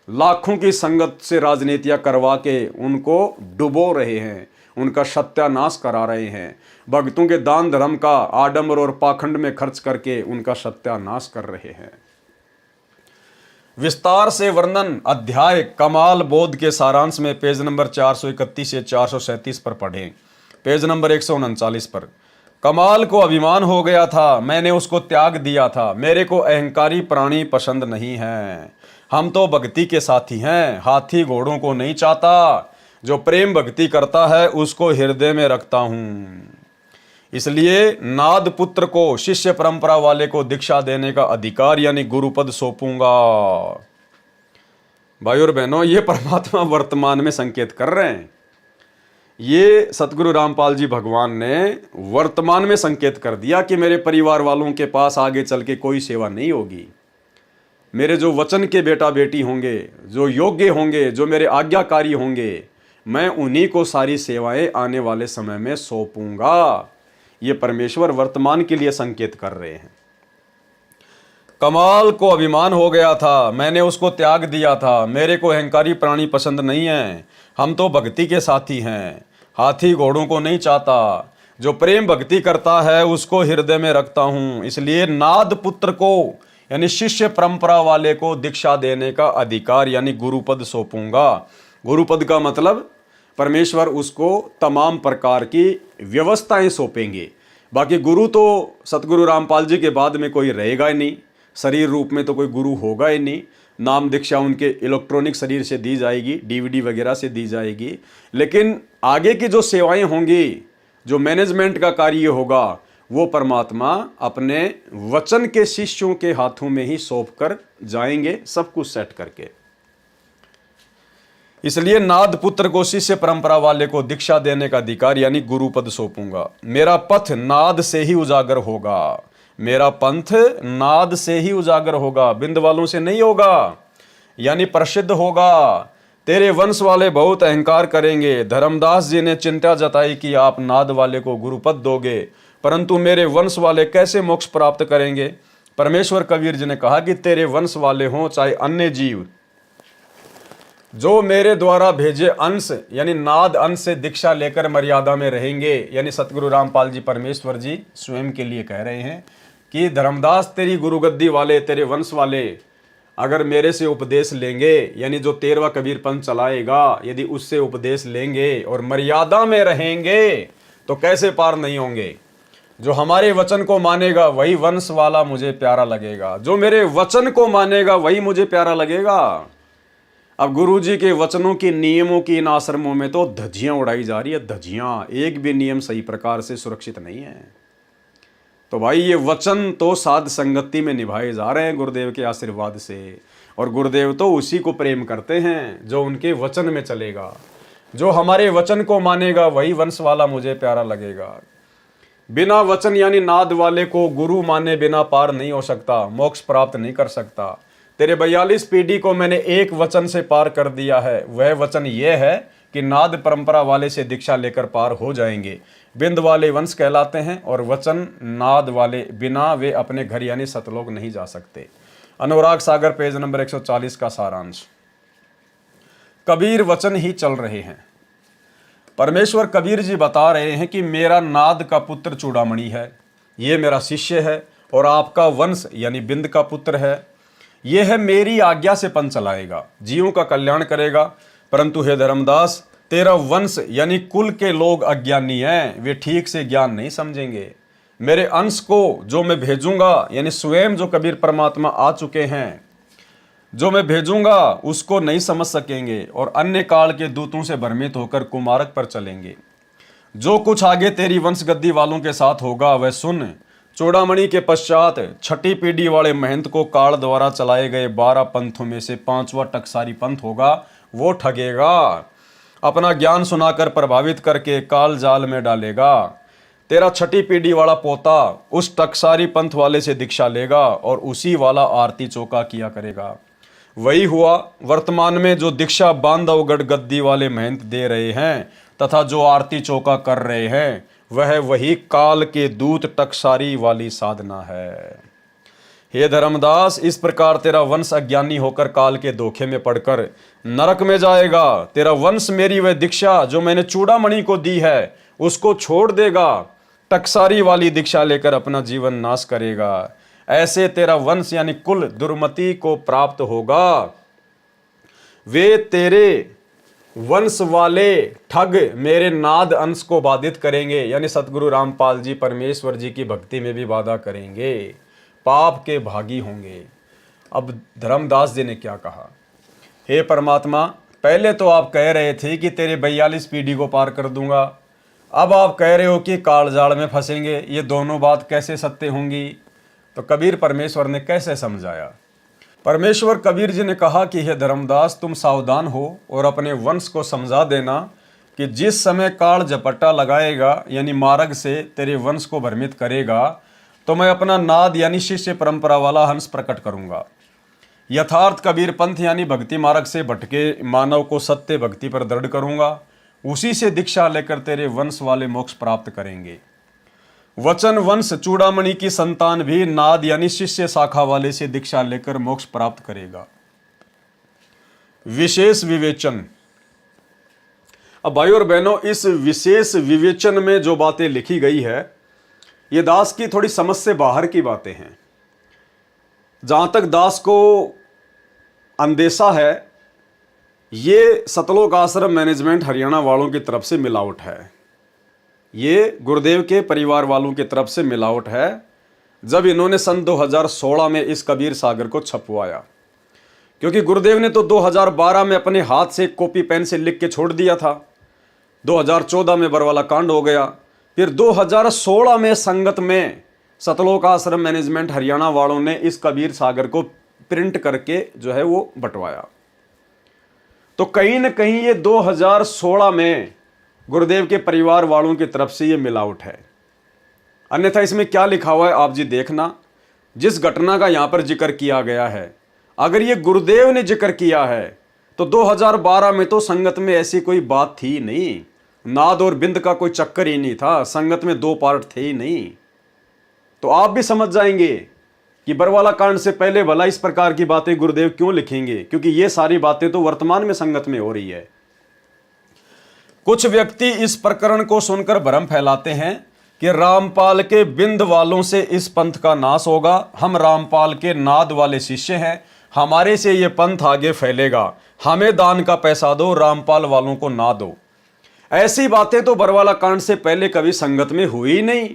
लाखों की संगत से राजनीतियां करवा के उनको डुबो रहे हैं, उनका सत्यानाश करा रहे हैं, भक्तों के दान धर्म का आडंबर और पाखंड में खर्च करके उनका सत्यानाश कर रहे हैं। विस्तार से वर्णन अध्याय कमाल बोध के सारांश में पेज नंबर 431 से 437 पर पढ़ें। पेज नंबर 139 पर, कमाल को अभिमान हो गया था, मैंने उसको त्याग दिया था, मेरे को अहंकारी प्राणी पसंद नहीं है, हम तो भक्ति के साथी हैं, हाथी घोड़ों को नहीं चाहता, जो प्रेम भक्ति करता है उसको हृदय में रखता हूं। इसलिए नाद पुत्र को, शिष्य परंपरा वाले को दीक्षा देने का अधिकार यानी गुरुपद सौंपूंगा। भाई और बहनों, ये परमात्मा वर्तमान में संकेत कर रहे हैं। ये सतगुरु रामपाल जी भगवान ने वर्तमान में संकेत कर दिया कि मेरे परिवार वालों के पास आगे चल के कोई सेवा नहीं होगी। मेरे जो वचन के बेटा बेटी होंगे, जो योग्य होंगे, जो मेरे आज्ञाकारी होंगे, मैं उन्हीं को सारी सेवाएं आने वाले समय में सौंपूंगा। ये परमेश्वर वर्तमान के लिए संकेत कर रहे हैं। कमाल को अभिमान हो गया था, मैंने उसको त्याग दिया था। मेरे को अहंकारी प्राणी पसंद नहीं है, हम तो भक्ति के साथी हैं। हाथी घोड़ों को नहीं चाहता, जो प्रेम भक्ति करता है उसको हृदय में रखता हूं। इसलिए नाद पुत्र को यानी शिष्य परंपरा वाले को दीक्षा देने का अधिकार यानी गुरुपद सौंपूंगा। गुरुपद का मतलब परमेश्वर उसको तमाम प्रकार की व्यवस्थाएं सौंपेंगे। बाकी गुरु तो सतगुरु रामपाल जी के बाद में कोई रहेगा ही नहीं, शरीर रूप में तो कोई गुरु होगा ही नहीं। नाम दीक्षा उनके इलेक्ट्रॉनिक शरीर से दी जाएगी, डीवीडी वगैरह से दी जाएगी। लेकिन आगे की जो सेवाएं होंगी, जो मैनेजमेंट का कार्य होगा, वो परमात्मा अपने वचन के शिष्यों के हाथों में ही सौंप कर जाएंगे, सब कुछ सेट करके। इसलिए नाद पुत्र को शिष्य परंपरा वाले को दीक्षा देने का अधिकार यानी गुरुपद सौंपूंगा। मेरा पथ नाद से ही उजागर होगा, मेरा पंथ नाद से ही उजागर होगा, बिंद वालों से नहीं होगा, यानी प्रसिद्ध होगा। तेरे वंश वाले बहुत अहंकार करेंगे। धर्मदास जी ने चिंता जताई कि आप नाद वाले को गुरुपद दोगे, परंतु मेरे वंश वाले कैसे मोक्ष प्राप्त करेंगे। परमेश्वर कबीर जी ने कहा कि तेरे वंश वाले हों चाहे अन्य जीव, जो मेरे द्वारा भेजे अंश यानी नाद अंश से दीक्षा लेकर मर्यादा में रहेंगे। यानी सतगुरु रामपाल जी परमेश्वर जी स्वयं के लिए कह रहे हैं कि धर्मदास तेरी गुरुगद्दी वाले, तेरे वंश वाले अगर मेरे से उपदेश लेंगे, यानी जो 13वां कबीर पंथ चलाएगा, यदि उससे उपदेश लेंगे और मर्यादा में रहेंगे तो कैसे पार नहीं होंगे। जो हमारे वचन को मानेगा वही वंश वाला मुझे प्यारा लगेगा, जो मेरे वचन को मानेगा वही मुझे प्यारा लगेगा। अब गुरु जी के वचनों की नियमों की इन आश्रमों में तो धज्जियां उड़ाई जा रही है, धज्जियां। एक भी नियम सही प्रकार से सुरक्षित नहीं है। तो भाई ये वचन तो साध संगति में निभाए जा रहे हैं गुरुदेव के आशीर्वाद से, और गुरुदेव तो उसी को प्रेम करते हैं जो उनके वचन में चलेगा। जो हमारे वचन को मानेगा वही वंश वाला मुझे प्यारा लगेगा। बिना वचन यानी नाद वाले को गुरु माने बिना पार नहीं हो सकता, मोक्ष प्राप्त नहीं कर सकता। तेरे 42 पीढ़ी को मैंने एक वचन से पार कर दिया है, वह वचन ये है कि नाद परंपरा वाले से दीक्षा लेकर पार हो जाएंगे। बिंद वाले वंश कहलाते हैं और वचन नाद वाले बिना वे अपने घर यानी सतलोक नहीं जा सकते। अनुराग सागर पेज नंबर 140 का सारांश। कबीर वचन ही चल रहे हैं। परमेश्वर कबीर जी बता रहे हैं कि मेरा नाद का पुत्र चूड़ामणि है, ये मेरा शिष्य है, और आपका वंश यानी बिंद का पुत्र है, यह है मेरी आज्ञा से पंथ चलाएगा, जीवों का कल्याण करेगा। परंतु हे धर्मदास, तेरा वंश यानी कुल के लोग अज्ञानी हैं, वे ठीक से ज्ञान नहीं समझेंगे। मेरे अंश को जो मैं भेजूंगा यानी स्वयं जो कबीर परमात्मा आ चुके हैं, जो मैं भेजूंगा उसको नहीं समझ सकेंगे और अन्य काल के दूतों से भ्रमित होकर कुमार्ग पर चलेंगे। जो कुछ आगे तेरी वंश गद्दी वालों के साथ होगा वह सुन। चूड़ामणि के पश्चात छठी पीढ़ी वाले महंत को काल द्वारा चलाए गए 12 पंथों में से 5वां टकसारी पंथ होगा, वो ठगेगा, अपना ज्ञान सुनाकर प्रभावित करके काल जाल में डालेगा। तेरा छठी पीढ़ी वाला पोता उस टकसारी पंथ वाले से दीक्षा लेगा और उसी वाला आरती चौका किया करेगा। वही हुआ वर्तमान में जो दीक्षा बांधवगढ़ गद्दी वाले महंत दे रहे हैं तथा जो आरती चौका कर रहे हैं, वह वही काल के दूत टकसारी वाली साधना है। हे धर्मदास, इस प्रकार तेरा वंश अज्ञानी होकर काल के धोखे में पड़कर नरक में जाएगा। तेरा वंश मेरी वह दीक्षा जो मैंने चूड़ामणि को दी है उसको छोड़ देगा, टकसारी वाली दीक्षा लेकर अपना जीवन नाश करेगा। ऐसे तेरा वंश यानी कुल दुर्मति को प्राप्त होगा। वे तेरे वंश वाले ठग मेरे नाद अंश को बाधित करेंगे, यानी सतगुरु रामपाल जी परमेश्वर जी की भक्ति में भी बाधा करेंगे, पाप के भागी होंगे। अब धर्मदास जी ने क्या कहा, हे परमात्मा, पहले तो आप कह रहे थे कि तेरे 42 पीढ़ी को पार कर दूंगा, अब आप कह रहे हो कि कालजाल में फंसेंगे। ये दोनों बात कैसे सत्य होंगी? तो कबीर परमेश्वर ने कैसे समझाया? परमेश्वर कबीर जी ने कहा कि हे धर्मदास, तुम सावधान हो और अपने वंश को समझा देना कि जिस समय काल झपट्टा लगाएगा यानी मार्ग से तेरे वंश को भ्रमित करेगा, तो मैं अपना नाद यानी शिष्य परंपरा वाला हंस प्रकट करूंगा। यथार्थ कबीर पंथ यानी भक्ति मार्ग से भटके मानव को सत्य भक्ति पर दृढ़ करूंगा। उसी से दीक्षा लेकर तेरे वंश वाले मोक्ष प्राप्त करेंगे। वचन वंश चूड़ामणि की संतान भी नाद यानी शिष्य शाखा वाले से दीक्षा लेकर मोक्ष प्राप्त करेगा। विशेष विवेचन। अब भाई और बहनों, इस विशेष विवेचन में जो बातें लिखी गई है ये दास की थोड़ी समझ से बाहर की बातें हैं। जहां तक दास को अंदेशा है, ये सतलोक आश्रम मैनेजमेंट हरियाणा वालों की तरफ से मिलावट है। ये गुरुदेव के परिवार वालों की तरफ से मिलावट है। जब इन्होंने सन 2016 में इस कबीर सागर को छपवाया, क्योंकि गुरुदेव ने तो 2012 में अपने हाथ से कॉपी पेन से लिख के छोड़ दिया था। 2014 में बरवाला कांड हो गया। फिर 2016 में संगत में सतलोक आश्रम मैनेजमेंट हरियाणा वालों ने इस कबीर सागर को प्रिंट करके जो है वो बंटवाया। तो कहीं ना कहीं ये 2016 में गुरुदेव के परिवार वालों की तरफ से ये मिलावट है। अन्यथा इसमें क्या लिखा हुआ है आप जी देखना। जिस घटना का यहां पर जिक्र किया गया है, अगर ये गुरुदेव ने जिक्र किया है तो 2012 में तो संगत में ऐसी कोई बात थी नहीं। नाद और बिंद का कोई चक्कर ही नहीं था। संगत में 2 पार्ट थे ही नहीं। तो आप भी समझ जाएंगे कि बरवाला कांड से पहले भला इस प्रकार की बातें गुरुदेव क्यों लिखेंगे, क्योंकि ये सारी बातें तो वर्तमान में संगत में हो रही है। कुछ व्यक्ति इस प्रकरण को सुनकर भ्रम फैलाते हैं कि रामपाल के बिंद वालों से इस पंथ का नाश होगा। हम रामपाल के नाद वाले शिष्य हैं, हमारे से ये पंथ आगे फैलेगा। हमें दान का पैसा दो, रामपाल वालों को ना दो। ऐसी बातें तो बरवाला कांड से पहले कभी संगत में हुई ही नहीं।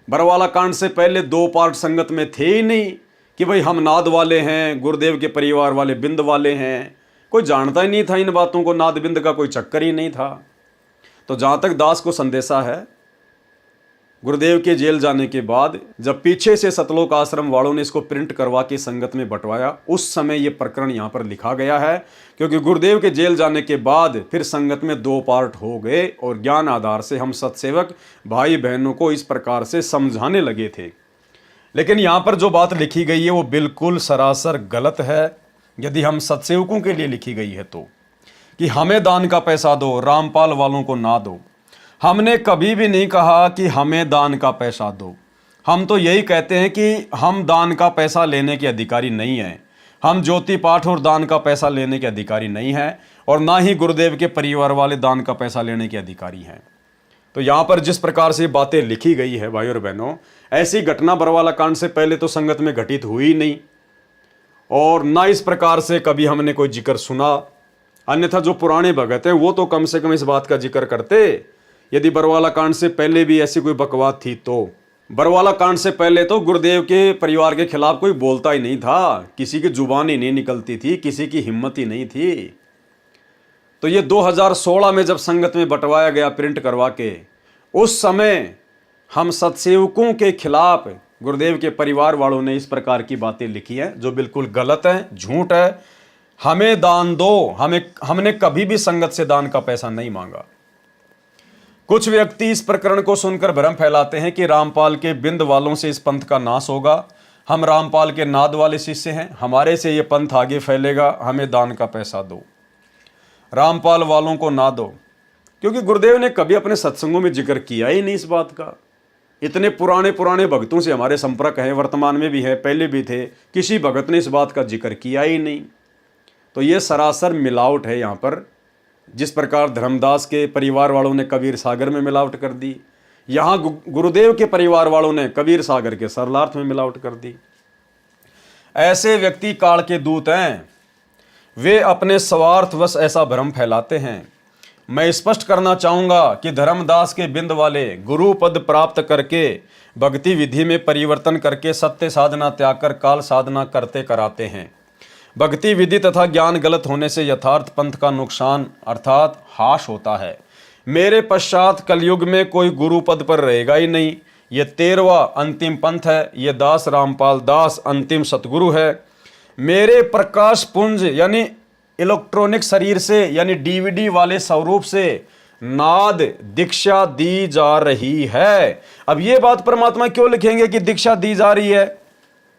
बरवाला कांड से पहले 2 पार्ट संगत में थे ही नहीं कि भाई हम नाद वाले हैं, गुरुदेव के परिवार वाले बिंद वाले हैं। कोई जानता ही नहीं था इन बातों को, नाद बिंद का कोई चक्कर ही नहीं था। तो जहां तक दास को संदेशा है, गुरुदेव के जेल जाने के बाद जब पीछे से सतलोक आश्रम वालों ने इसको प्रिंट करवा के संगत में बंटवाया, उस समय ये प्रकरण यहाँ पर लिखा गया है। क्योंकि गुरुदेव के जेल जाने के बाद फिर संगत में 2 पार्ट हो गए और ज्ञान आधार से हम सत्सेवक भाई बहनों को इस प्रकार से समझाने लगे थे। लेकिन यहाँ पर जो बात लिखी गई है वो बिल्कुल सरासर गलत है। यदि हम सत्सेवकों के लिए लिखी गई है तो, कि हमें दान का पैसा दो, रामपाल वालों को ना दो। हमने कभी भी नहीं कहा कि हमें दान का पैसा दो। हम तो यही कहते हैं कि हम दान का पैसा लेने के अधिकारी नहीं हैं। हम ज्योति पाठ और दान का पैसा लेने के अधिकारी नहीं हैं, और ना ही गुरुदेव के परिवार वाले दान का पैसा लेने के अधिकारी हैं। तो यहाँ पर जिस प्रकार से बातें लिखी गई है भाई और बहनों, ऐसी घटना बरवाला कांड से पहले तो संगत में घटित हुई नहीं, और ना इस प्रकार से कभी हमने कोई जिक्र सुना। अन्यथा जो पुराने भगत हैं वो तो कम से कम इस बात का जिक्र करते। यदि बरवाला कांड से पहले भी ऐसी कोई बकवास थी तो बरवाला कांड से पहले तो गुरुदेव के परिवार के खिलाफ कोई बोलता ही नहीं था, किसी की जुबान ही नहीं निकलती थी, किसी की हिम्मत ही नहीं थी। तो ये 2016 में जब संगत में बंटवाया गया प्रिंट करवा के, उस समय हम सत्सेवकों के खिलाफ गुरुदेव के परिवार वालों ने इस प्रकार की बातें लिखी हैं जो बिल्कुल गलत है, झूठ है। हमें दान दो, हमने कभी भी संगत से दान का पैसा नहीं मांगा। कुछ व्यक्ति इस प्रकरण को सुनकर भ्रम फैलाते हैं कि रामपाल के बिंद वालों से इस पंथ का नाश होगा। हम रामपाल के नाद वाले शिष्य हैं, हमारे से ये पंथ आगे फैलेगा। हमें दान का पैसा दो, रामपाल वालों को ना दो। क्योंकि गुरुदेव ने कभी अपने सत्संगों में जिक्र किया ही नहीं इस बात का। इतने पुराने भक्तों से हमारे संपर्क हैं, वर्तमान में भी है, पहले भी थे, किसी भगत ने इस बात का जिक्र किया ही नहीं। तो ये सरासर मिलावट है। यहाँ पर जिस प्रकार धर्मदास के परिवार वालों ने कबीर सागर में मिलावट कर दी, यहाँ गुरुदेव के परिवार वालों ने कबीर सागर के सरलार्थ में मिलावट कर दी। ऐसे व्यक्ति काल के दूत हैं, वे अपने स्वार्थवश ऐसा भ्रम फैलाते हैं। मैं स्पष्ट करना चाहूँगा कि धर्मदास के बिंद वाले गुरु पद प्राप्त करके भक्ति विधि में परिवर्तन करके सत्य साधना त्याग कर काल साधना करते कराते हैं। भक्ति विधि तथा ज्ञान गलत होने से यथार्थ पंथ का नुकसान अर्थात हाश होता है। मेरे पश्चात कलयुग में कोई गुरु पद पर रहेगा ही नहीं। ये 13वां अंतिम पंथ है। ये दास रामपाल दास अंतिम सतगुरु है। मेरे प्रकाश पुंज यानी इलेक्ट्रॉनिक शरीर से यानी DVD वाले स्वरूप से नाद दीक्षा दी जा रही है। अब ये बात परमात्मा क्यों लिखेंगे कि दीक्षा दी जा रही है,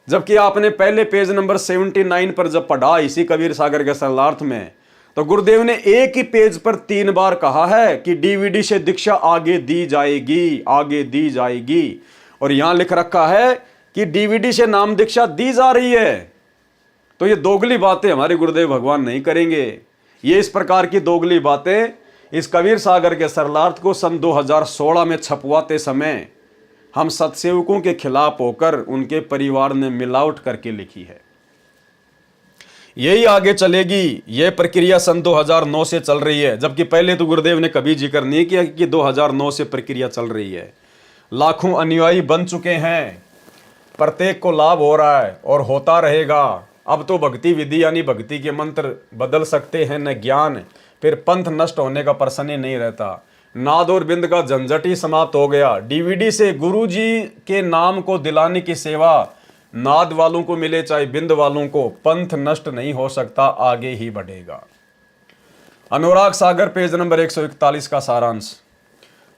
जबकि आपने पहले पेज नंबर 79 पर जब पढ़ा इसी कबीर सागर के सरलार्थ में, तो गुरुदेव ने एक ही पेज पर 3 बार कहा है कि डीवीडी से दीक्षा आगे दी जाएगी, आगे दी जाएगी। और यहां लिख रखा है कि डीवीडी से नाम दीक्षा दी जा रही है। तो ये दोगली बातें हमारे गुरुदेव भगवान नहीं करेंगे। ये इस प्रकार की दोगली बातें इस कबीर सागर के सरलार्थ को सन 2016 में छपवाते समय हम सत्सेवकों के खिलाफ होकर उनके परिवार ने मिलावट करके लिखी है। यही आगे चलेगी। यह प्रक्रिया सन 2009 से चल रही है, जबकि पहले तो गुरुदेव ने कभी जिक्र नहीं किया कि 2009 से प्रक्रिया चल रही है। लाखों अनुयायी बन चुके हैं, प्रत्येक को लाभ हो रहा है और होता रहेगा। अब तो भक्ति विधि यानी भक्ति के मंत्र बदल सकते हैं न ज्ञान, फिर पंथ नष्ट होने का प्रश्न ही नहीं रहता। नाद और बिंद का झंझट ही समाप्त हो गया। डीवीडी से गुरुजी के नाम को दिलाने की सेवा नाद वालों को मिले चाहे बिंद वालों को, पंथ नष्ट नहीं हो सकता, आगे ही बढ़ेगा। अनुराग सागर पेज नंबर 141 का सारांश।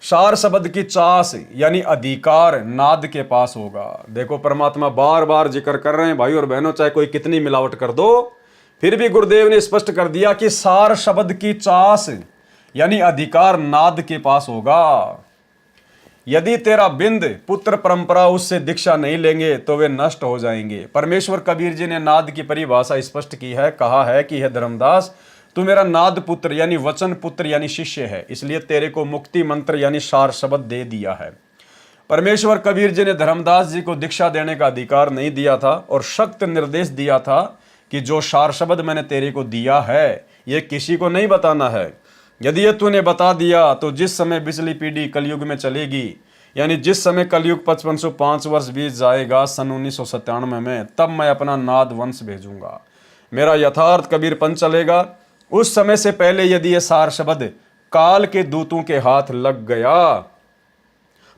सार शब्द की चास यानी अधिकार नाद के पास होगा। देखो परमात्मा बार बार जिक्र कर रहे हैं भाई और बहनों, चाहे कोई कितनी मिलावट कर दो, फिर भी गुरुदेव ने स्पष्ट कर दिया कि सार शब्द की चास यानी अधिकार नाद के पास होगा। यदि तेरा बिंद पुत्र परंपरा उससे दीक्षा नहीं लेंगे तो वे नष्ट हो जाएंगे। परमेश्वर कबीर जी ने नाद की परिभाषा स्पष्ट की है, कहा है कि हे धर्मदास, तू मेरा नाद पुत्र यानी वचन पुत्र यानी शिष्य है, इसलिए तेरे को मुक्ति मंत्र यानी सार शब्द दे दिया है। परमेश्वर कबीर जी ने धर्मदास जी को दीक्षा देने का अधिकार नहीं दिया था और सख्त निर्देश दिया था कि जो सार शब्द मैंने तेरे को दिया है ये किसी को नहीं बताना है। यदि ये तूने बता दिया तो जिस समय पिछली पीढ़ी कलयुग में चलेगी, यानी जिस समय कलयुग 5505 वर्ष बीत जाएगा सन 1997 में, तब मैं अपना नाद वंश भेजूंगा, मेरा यथार्थ कबीर पंथ चलेगा। उस समय से पहले यदि ये सार शब्द काल के दूतों के हाथ लग गया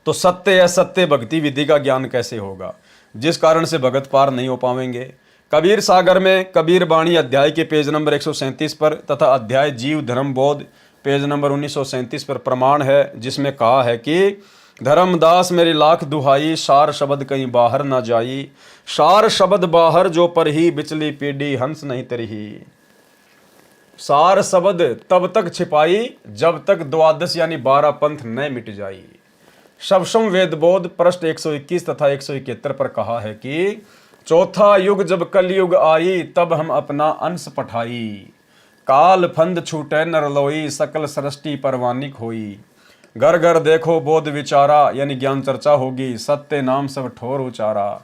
तो सत्य असत्य भक्ति विधि का ज्ञान कैसे होगा, जिस कारण से भगत पार नहीं हो पाएंगे। कबीर सागर में कबीर बाणी अध्याय के पेज नंबर 137 पर तथा अध्याय जीव धर्म बोध पेज नंबर 1937 पर प्रमाण है, जिसमें कहा है कि धर्मदास मेरी लाख दुहाई, सार शब्द कहीं बाहर ना जाई, सार शब्द बाहर जो पर ही बिचली पीढ़ी हंस नहीं तरही। सार शब्द तब तक छिपाई जब तक द्वादश यानी 12 पंथ न मिट जाई। शबसम वेदबोध पृष्ठ 121 तथा 171 पर कहा है कि चौथा युग जब कलयुग आई तब हम अपना अंश पठाई, काल फंद छूटे नरलोई सकल सृष्टि परवानिक होई। घर घर देखो बोध विचारा यानी ज्ञान चर्चा होगी, सत्य नाम सब ठोर उचारा।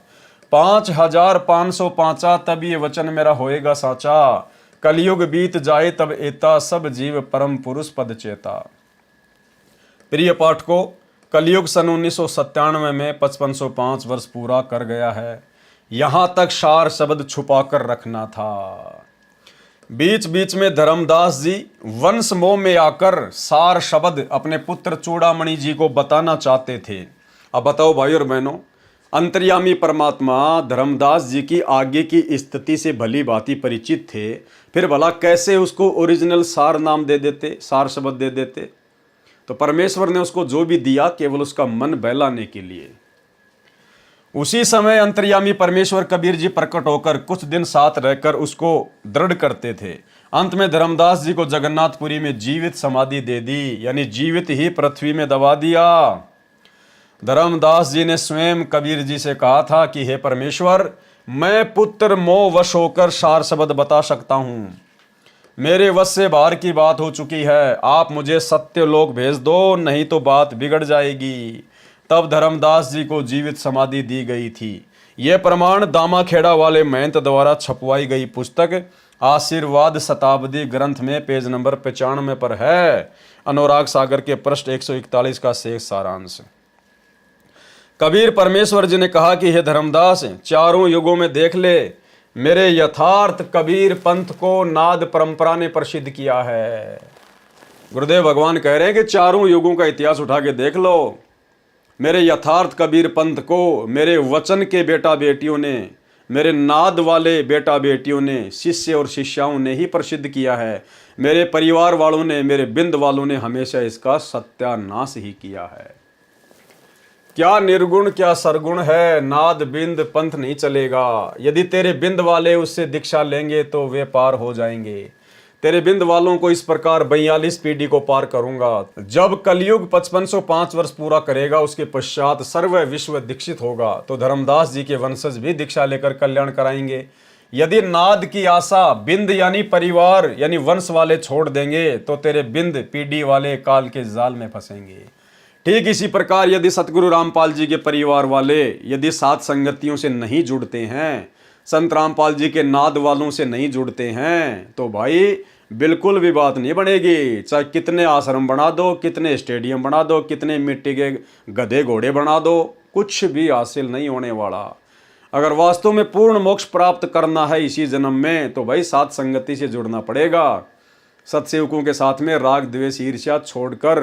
5505 तब ये वचन मेरा होएगा साचा, कलयुग बीत जाए तब एता सब जीव परम पुरुष पद चेता। प्रिय पाठकों, कलयुग सन 1997 में 5505 वर्ष पूरा कर गया है। यहां तक सार शब्द छुपा कर रखना था। बीच बीच में धर्मदास जी वंश मोह में आकर सार शब्द अपने पुत्र चूड़ामणि जी को बताना चाहते थे। अब बताओ भाई और बहनों, अंतर्यामी परमात्मा धर्मदास जी की आगे की स्थिति से भली भांति परिचित थे, फिर भला कैसे उसको ओरिजिनल सार नाम दे देते, सार शब्द दे देते। तो परमेश्वर ने उसको जो भी दिया केवल उसका मन बहलाने के लिए। उसी समय अंतर्यामी परमेश्वर कबीर जी प्रकट होकर कुछ दिन साथ रहकर उसको दृढ़ करते थे। अंत में धर्मदास जी को जगन्नाथपुरी में जीवित समाधि दे दी, यानी जीवित ही पृथ्वी में दबा दिया। धर्मदास जी ने स्वयं कबीर जी से कहा था कि हे परमेश्वर, मैं पुत्र मोह वश होकर सार शब्द बता सकता हूं, मेरे वश से बाहर की बात हो चुकी है, आप मुझे सत्य लोक भेज दो, नहीं तो बात बिगड़ जाएगी। तब धर्मदास जी को जीवित समाधि दी गई थी। यह प्रमाण दामाखेड़ा वाले महंत द्वारा छपवाई गई पुस्तक आशीर्वाद शताब्दी ग्रंथ में पेज नंबर 95 पर है। अनुराग सागर के पृष्ठ 141 का शेष सारांश। कबीर परमेश्वर जी ने कहा कि हे धर्मदास, चारों युगों में देख ले, मेरे यथार्थ कबीर पंथ को नाद परंपरा ने प्रसिद्ध किया है। गुरुदेव भगवान कह रहे हैं कि चारों युगों का इतिहास उठा के देख लो, मेरे यथार्थ कबीर पंथ को मेरे वचन के बेटा बेटियों ने, मेरे नाद वाले बेटा बेटियों ने, शिष्य और शिष्याओं ने ही प्रसिद्ध किया है। मेरे परिवार वालों ने, मेरे बिंद वालों ने हमेशा इसका सत्यानाश ही किया है। क्या निर्गुण क्या सरगुण है, नाद बिंद पंथ नहीं चलेगा। यदि तेरे बिंद वाले उससे दीक्षा लेंगे तो वे पार हो जाएंगे। तेरे बिंद वालों को इस प्रकार 42 पीढ़ी को पार करूंगा। जब कलयुग 5505 वर्ष पूरा करेगा, उसके पश्चात सर्व विश्व दीक्षित होगा, तो धर्मदास जी के वंशज भी दीक्षा लेकर कल्याण कराएंगे। यदि नाद की आशा बिंद यानी परिवार यानी वंश वाले छोड़ देंगे, तो तेरे बिंद पीढ़ी वाले काल के जाल में फंसेंगे। ठीक इसी प्रकार यदि सतगुरु रामपाल जी के परिवार वाले यदि सात संगतियों से नहीं जुड़ते हैं, संत रामपाल जी के नाद वालों से नहीं जुड़ते हैं, तो भाई बिल्कुल भी बात नहीं बनेगी। चाहे कितने आश्रम बना दो, कितने स्टेडियम बना दो, कितने मिट्टी के गधे घोड़े बना दो, कुछ भी हासिल नहीं होने वाला। अगर वास्तव में पूर्ण मोक्ष प्राप्त करना है इसी जन्म में, तो भाई सात संगति से जुड़ना पड़ेगा। सत्सेवकों के साथ में राग द्वेष ईर्ष्या छोड़कर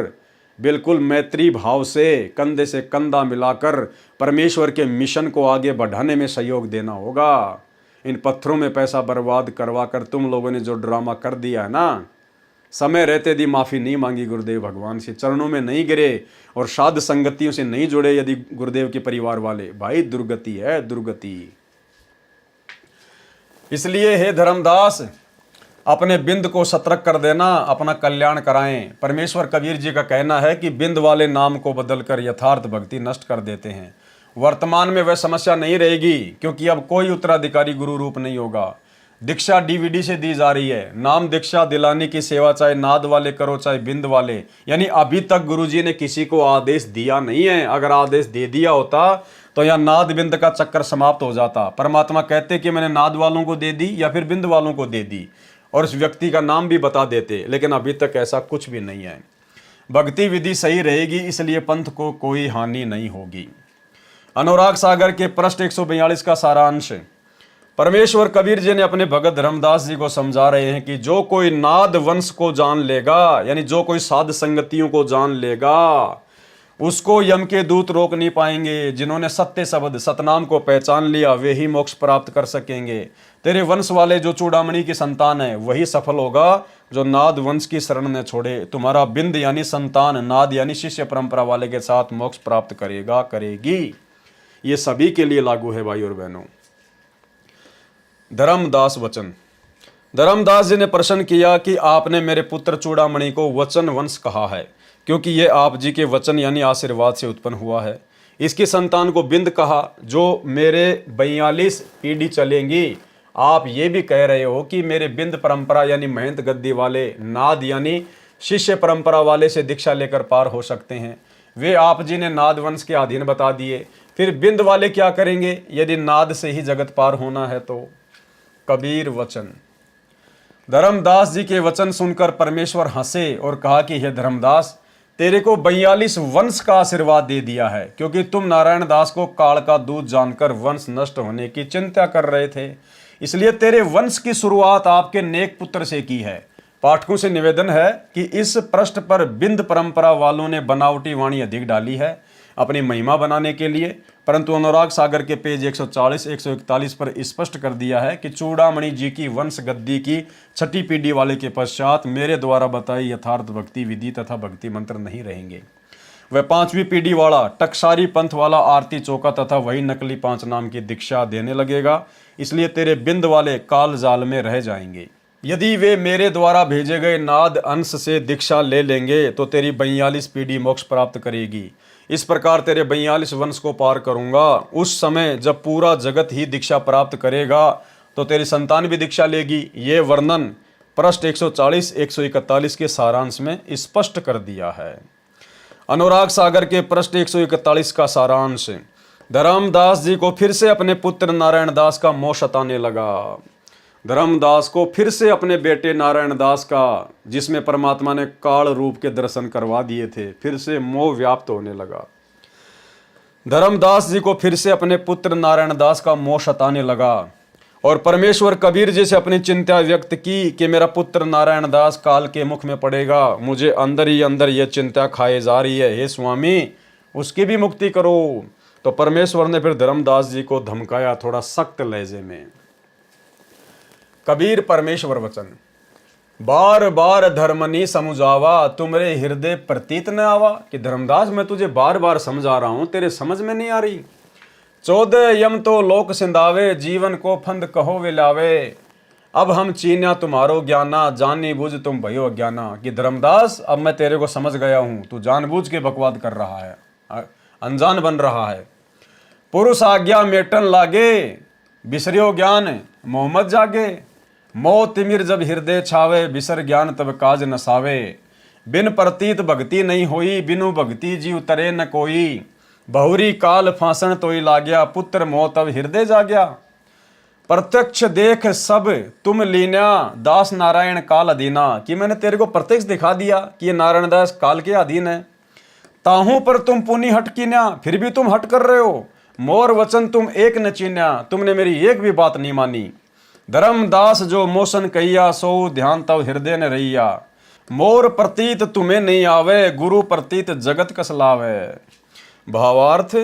बिल्कुल मैत्री भाव से कंधा मिलाकर परमेश्वर के मिशन को आगे बढ़ाने में सहयोग देना होगा। इन पत्थरों में पैसा बर्बाद करवा कर तुम लोगों ने जो ड्रामा कर दिया है ना, समय रहते दी माफ़ी नहीं मांगी गुरुदेव भगवान से, चरणों में नहीं गिरे और साध संगतियों से नहीं जुड़े यदि गुरुदेव के परिवार वाले, भाई दुर्गति है दुर्गति। इसलिए हे धर्मदास, अपने बिंद को सतर्क कर देना, अपना कल्याण कराएं। परमेश्वर कबीर जी का कहना है कि बिंद वाले नाम को बदलकर यथार्थ भक्ति नष्ट कर देते हैं। वर्तमान में वह समस्या नहीं रहेगी, क्योंकि अब कोई उत्तराधिकारी गुरु रूप नहीं होगा। दीक्षा डीवीडी से दी जा रही है। नाम दीक्षा दिलाने की सेवा चाहे नाद वाले करो चाहे बिंद वाले, यानी अभी तक गुरुजी ने किसी को आदेश दिया नहीं है। अगर आदेश दे दिया होता तो यह नाद बिंद का चक्कर समाप्त हो जाता। परमात्मा कहते कि मैंने नाद वालों को दे दी या फिर बिंद वालों को दे दी, और उस व्यक्ति का नाम भी बता देते, लेकिन अभी तक ऐसा कुछ भी नहीं है। भक्ति विधि सही रहेगी, इसलिए पंथ को कोई हानि नहीं होगी। अनुराग सागर के पृष्ठ 142 का सारांश। परमेश्वर कबीर जी ने अपने भगत धर्मदास जी को समझा रहे हैं कि जो कोई नाद वंश को जान लेगा, यानी जो कोई साध संगतियों को जान लेगा, उसको यम के दूत रोक नहीं पाएंगे। जिन्होंने सत्य शब्द सतनाम को पहचान लिया, वे ही मोक्ष प्राप्त कर सकेंगे। तेरे वंश वाले जो चूड़ामणि की संतान है, वही सफल होगा जो नाद वंश की शरण न छोड़े। तुम्हारा बिंद यानी संतान नाद यानी शिष्य परंपरा वाले के साथ मोक्ष प्राप्त करेगा, करेगी। ये सभी के लिए लागू है भाई और बहनों। धर्मदास वचन। धर्मदास जी ने प्रश्न किया कि आपने मेरे पुत्र चूड़ामणि को वचन वंश कहा है, क्योंकि ये आप जी के वचन यानी आशीर्वाद से उत्पन्न हुआ है। इसकी संतान को बिंद कहा, जो मेरे 42 पीढ़ी चलेंगी। आप ये भी कह रहे हो कि मेरे बिंद परंपरा यानी महंत गद्दी वाले, नाद यानी शिष्य परंपरा वाले से दीक्षा लेकर पार हो सकते हैं। वे आप जी ने नाद वंश के अधीन बता दिए। फिर बिंद वाले क्या करेंगे यदि नाद से ही जगत पार होना है तो? कबीर वचन। धर्मदास जी के वचन सुनकर परमेश्वर हंसे और कहा कि हे धर्मदास, तेरे को 42 वंश का आशीर्वाद दे दिया है, क्योंकि तुम नारायण दास को काल का दूध जानकर वंश नष्ट होने की चिंता कर रहे थे। इसलिए तेरे वंश की शुरुआत आपके नेक पुत्र से की है। पाठकों से निवेदन है कि इस पृष्ठ पर बिंद परंपरा वालों ने बनावटी वाणी अधिक डाली है अपनी महिमा बनाने के लिए, परंतु अनुराग सागर के पेज 140-141 पर स्पष्ट कर दिया है कि चूड़ामणि जी की वंश गद्दी की छठी पीढ़ी वाले के पश्चात मेरे द्वारा बताई यथार्थ भक्ति विधि तथा भक्ति मंत्र नहीं रहेंगे। वह 5वीं पीढ़ी वाला टकसारी पंथ वाला आरती चौका तथा वही नकली 5 नाम की दीक्षा देने लगेगा। इसलिए तेरे बिंद वाले काल जाल में रह जाएंगे। यदि वे मेरे द्वारा भेजे गए नाद अंश से दीक्षा ले लेंगे तो तेरी 42 पीढ़ी मोक्ष प्राप्त करेगी। इस प्रकार तेरे 42 वंश को पार करूंगा। उस समय जब पूरा जगत ही दीक्षा प्राप्त करेगा तो तेरी संतान भी दीक्षा लेगी। ये वर्णन पृष्ठ 140-141 के सारांश में स्पष्ट कर दिया है। अनुराग सागर के पृष्ठ 141 का सारांश। धर्मदास जी को फिर से अपने पुत्र नारायण दास का मोह सताने लगा। धर्मदास को फिर से अपने बेटे नारायण दास का, जिसमें परमात्मा ने काल रूप के दर्शन करवा दिए थे, फिर से मोह व्याप्त होने लगा। धर्मदास जी को फिर से अपने पुत्र नारायण दास का मोह सताने लगा और परमेश्वर कबीर जी से अपनी चिंता व्यक्त की कि मेरा पुत्र नारायण दास काल के मुख में पड़ेगा। मुझे अंदर ही अंदर यह चिंता खाए जा रही है, हे स्वामी उसकी भी मुक्ति करो। तो परमेश्वर ने फिर धर्मदास जी को धमकाया थोड़ा सख्त लहजे में। कबीर परमेश्वर वचन। बार बार धर्मनी समझावा, तुमरे हृदय प्रतीत न आवा। कि धर्मदास मैं तुझे बार बार समझा रहा हूं, तेरे समझ में नहीं आ रही। 14 यम तो लोक सिंधावे, जीवन को फंद कहो विलावे। अब हम चीन्या तुम्हारो ज्ञाना, जानी बुझ तुम भयो अज्ञाना। कि धर्मदास अब मैं तेरे को समझ गया हूं, तू जानबूझ के बकवाद कर रहा है, अनजान बन रहा है। पुरुष आज्ञा मेटन लागे, बिसरियो ज्ञान मोहम्मद जागे। मोह तिमिर जब हृदय छावे, बिसर ज्ञान तब काज नसावे। बिन प्रतीत भक्ति नहीं होई, बिनु भक्ति जीव तरे न कोई। बहुरी काल फांसन तोई लाग्या, पुत्र मोह तब हृदय जाग्या। प्रत्यक्ष देख सब तुम लीन्या, दास नारायण काल अधीना। कि मैंने तेरे को प्रत्यक्ष दिखा दिया कि ये नारायण दास काल के अधीन है। ताहू पर तुम पुनि हट कीन्या, फिर भी तुम हट कर रहे हो। मोर वचन तुम एक न चीन्या, तुमने मेरी एक भी बात नहीं मानी। धर्मदास जो मोशन कहिया, सो ध्यान तब हृदय न रहिया। मोर प्रतीत तुम्हें नहीं आवे, गुरु प्रतीत जगत कस लावे। भावार्थ,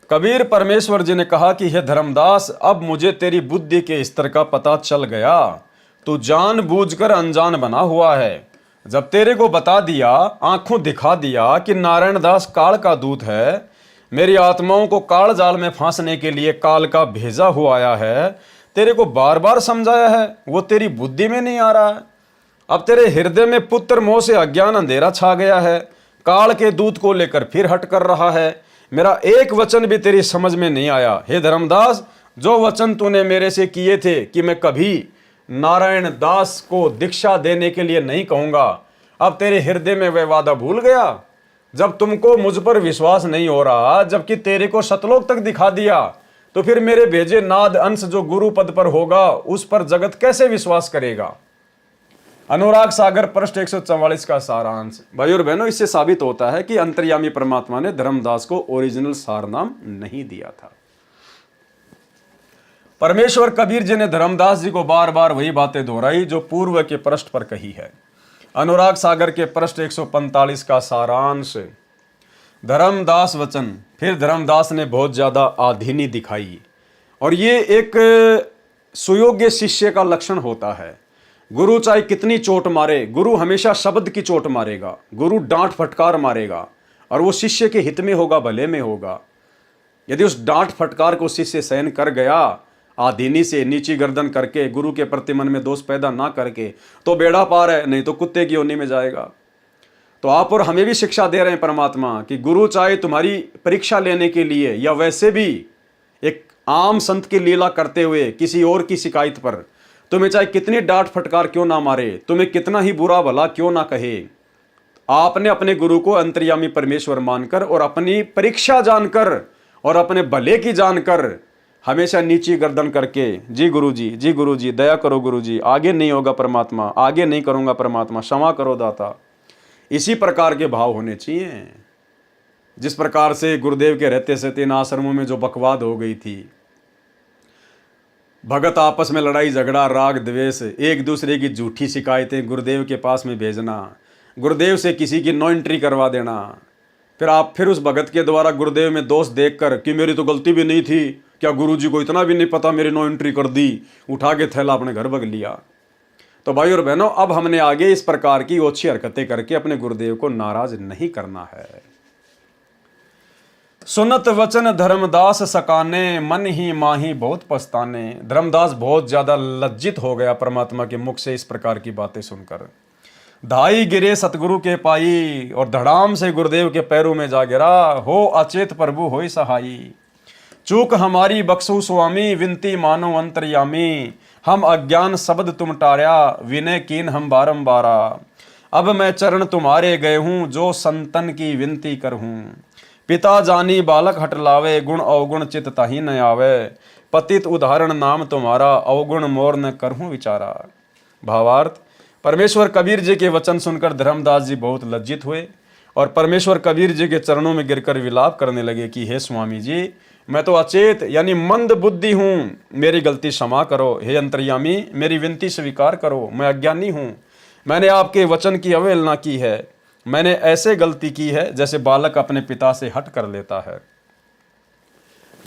कबीर परमेश्वर जी ने कहा कि हे धर्मदास, अब मुझे तेरी बुद्धि के स्तर का पता चल गया। तू जानबूझकर अनजान बना हुआ है। जब तेरे को बता दिया, आंखों दिखा दिया कि नारायण दास काल का दूत है, मेरी आत्माओं को काल जाल में फांसने के लिए काल का भेजा हुआ आया है, तेरे को बार बार समझाया है, वो तेरी बुद्धि में नहीं आ रहा है। अब तेरे हृदय में पुत्र मोह से अज्ञान अंधेरा छा गया है, काल के दूत को लेकर फिर हट कर रहा है। मेरा एक वचन भी तेरी समझ में नहीं आया। हे धर्मदास, जो वचन तूने मेरे से किए थे कि मैं कभी नारायण दास को दीक्षा देने के लिए नहीं कहूंगा, अब तेरे हृदय में वह वादा भूल गया। जब तुमको मुझ पर विश्वास नहीं हो रहा, जबकि तेरे को सतलोक तक दिखा दिया, तो फिर मेरे भेजे नाद अंश जो गुरु पद पर होगा, उस पर जगत कैसे विश्वास करेगा। अनुराग सागर पृष्ठ 144 का सारांश। भाई और बहनों, इससे साबित होता है कि अंतर्यामी परमात्मा ने धर्मदास को ओरिजिनल सार नाम नहीं दिया था। परमेश्वर कबीर जी ने धर्मदास जी को बार बार वही बातें दोहराई जो पूर्व के पृष्ठ पर कही है। अनुराग सागर के पृष्ठ 145 का सारांश। धर्मदास वचन। फिर धर्मदास ने बहुत ज्यादा आधीनी दिखाई, और ये एक सुयोग्य शिष्य का लक्षण होता है। गुरु चाहे कितनी चोट मारे, गुरु हमेशा शब्द की चोट मारेगा, गुरु डांट फटकार मारेगा, और वो शिष्य के हित में होगा, भले में होगा। यदि उस डांट फटकार को शिष्य सहन कर गया, आधीनी से नीची गर्दन करके, गुरु के प्रति मन में दोष पैदा ना करके, तो बेड़ा पार है, नहीं तो कुत्ते की योनि में जाएगा। तो आप और हमें भी शिक्षा दे रहे हैं परमात्मा कि गुरु चाहे तुम्हारी परीक्षा लेने के लिए, या वैसे भी एक आम संत की लीला करते हुए किसी और की शिकायत पर तुम्हें चाहे कितनी डांट फटकार क्यों ना मारे, तुम्हें कितना ही बुरा भला क्यों ना कहे, आपने अपने गुरु को अंतर्यामी परमेश्वर मानकर और अपनी परीक्षा जानकर और अपने भले की जानकर हमेशा नीची गर्दन करके, जी गुरु जी दया करो गुरु जी, आगे नहीं होगा परमात्मा, आगे नहीं करूंगा परमात्मा, क्षमा करो दाता। इसी प्रकार के भाव होने चाहिए। जिस प्रकार से गुरुदेव के रहते से 3 आश्रमों में जो बकवाद हो गई थी, भगत आपस में लड़ाई झगड़ा, राग द्वेष, एक दूसरे की झूठी शिकायतें गुरुदेव के पास में भेजना, गुरुदेव से किसी की नो एंट्री करवा देना, फिर उस भगत के द्वारा गुरुदेव में दोष देखकर कि मेरी तो गलती भी नहीं थी, क्या गुरुजी को इतना भी नहीं पता, मेरी नो एंट्री कर दी, उठा के थैला अपने घर भग लिया। तो भाई और बहनों, अब हमने आगे इस प्रकार की ओछी हरकतें करके अपने गुरुदेव को नाराज नहीं करना है। सुनत वचन धर्मदास सकाने, मन ही माही बहुत पछताने। धर्मदास बहुत ज्यादा लज्जित हो गया परमात्मा के मुख से इस प्रकार की बातें सुनकर। धाई गिरे सतगुरु के पाई, और धड़ाम से गुरुदेव के पैरों में जा गिरा। हो अचेत प्रभु होई सहाई, चूक हमारी बख्शु स्वामी, विनती मानो अंतर्यामी। हम अज्ञान शब्द तुम टार्या, विनय कीन हम बारंबारा। अब मैं चरण तुम्हारे गए हूँ, जो संतन की विनती कर हूँ। पिता जानी बालक हट लावे, गुण अवगुण चित ताही न आवे। पतित उदाहरण नाम तुम्हारा, अवगुण मोर न करहूँ विचारा। भावार्थ, परमेश्वर कबीर जी के वचन सुनकर धर्मदास जी बहुत लज्जित हुए और परमेश्वर कबीर जी के चरणों में गिरकर विलाप करने लगे कि हे स्वामी जी, मैं तो अचेत यानी मंद बुद्धि हूँ, मेरी गलती क्षमा करो। हे अंतर्यामी, मेरी विनती स्वीकार करो, मैं अज्ञानी हूँ, मैंने आपके वचन की अवहेलना की है, मैंने ऐसे गलती की है जैसे बालक अपने पिता से हट कर लेता है।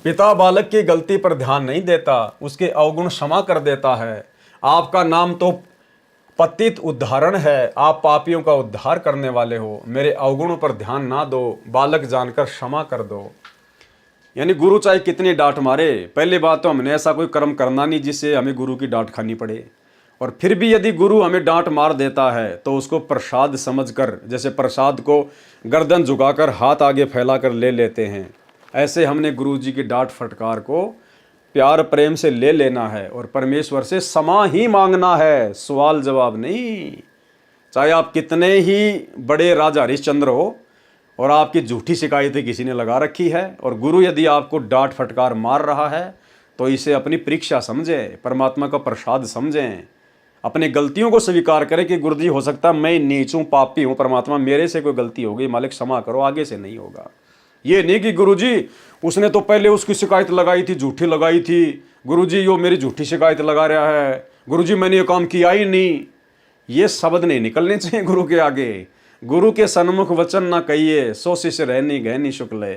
पिता बालक की गलती पर ध्यान नहीं देता, उसके अवगुण क्षमा कर देता है। आपका नाम तो पतित उद्धारण है, आप पापियों का उद्धार करने वाले हो, मेरे अवगुणों पर ध्यान ना दो, बालक जानकर क्षमा कर दो। यानी गुरु चाहे कितनी डांट मारे, पहली बात तो हमने ऐसा कोई कर्म करना नहीं जिससे हमें गुरु की डांट खानी पड़े। और फिर भी यदि गुरु हमें डांट मार देता है तो उसको प्रसाद समझकर, जैसे प्रसाद को गर्दन झुकाकर हाथ आगे फैलाकर ले लेते हैं, ऐसे हमने गुरु जी की डांट फटकार को प्यार प्रेम से ले लेना है और परमेश्वर से क्षमा ही मांगना है, सवाल जवाब नहीं। चाहे आप कितने ही बड़े राजा हरिश्चंद्र हो और आपकी झूठी शिकायतें किसी ने लगा रखी है, और गुरु यदि आपको डांट फटकार मार रहा है तो इसे अपनी परीक्षा समझें, परमात्मा का प्रसाद समझें, अपनी गलतियों को स्वीकार करें कि गुरु जी हो सकता है मैं नीच हूँ, पापी हूँ, परमात्मा मेरे से कोई गलती हो गई, मालिक क्षमा करो, आगे से नहीं होगा। ये नहीं कि गुरु जी उसने तो पहले उसकी शिकायत लगाई थी, झूठी लगाई थी, गुरु जी यो मेरी झूठी शिकायत लगा रहा है, गुरु जी मैंने ये काम किया ही नहीं। ये शब्द नहीं निकलने चाहिए गुरु के आगे। गुरु के सन्मुख वचन ना कहिए, सो शिष्य रहनी गहनी शुक्ल।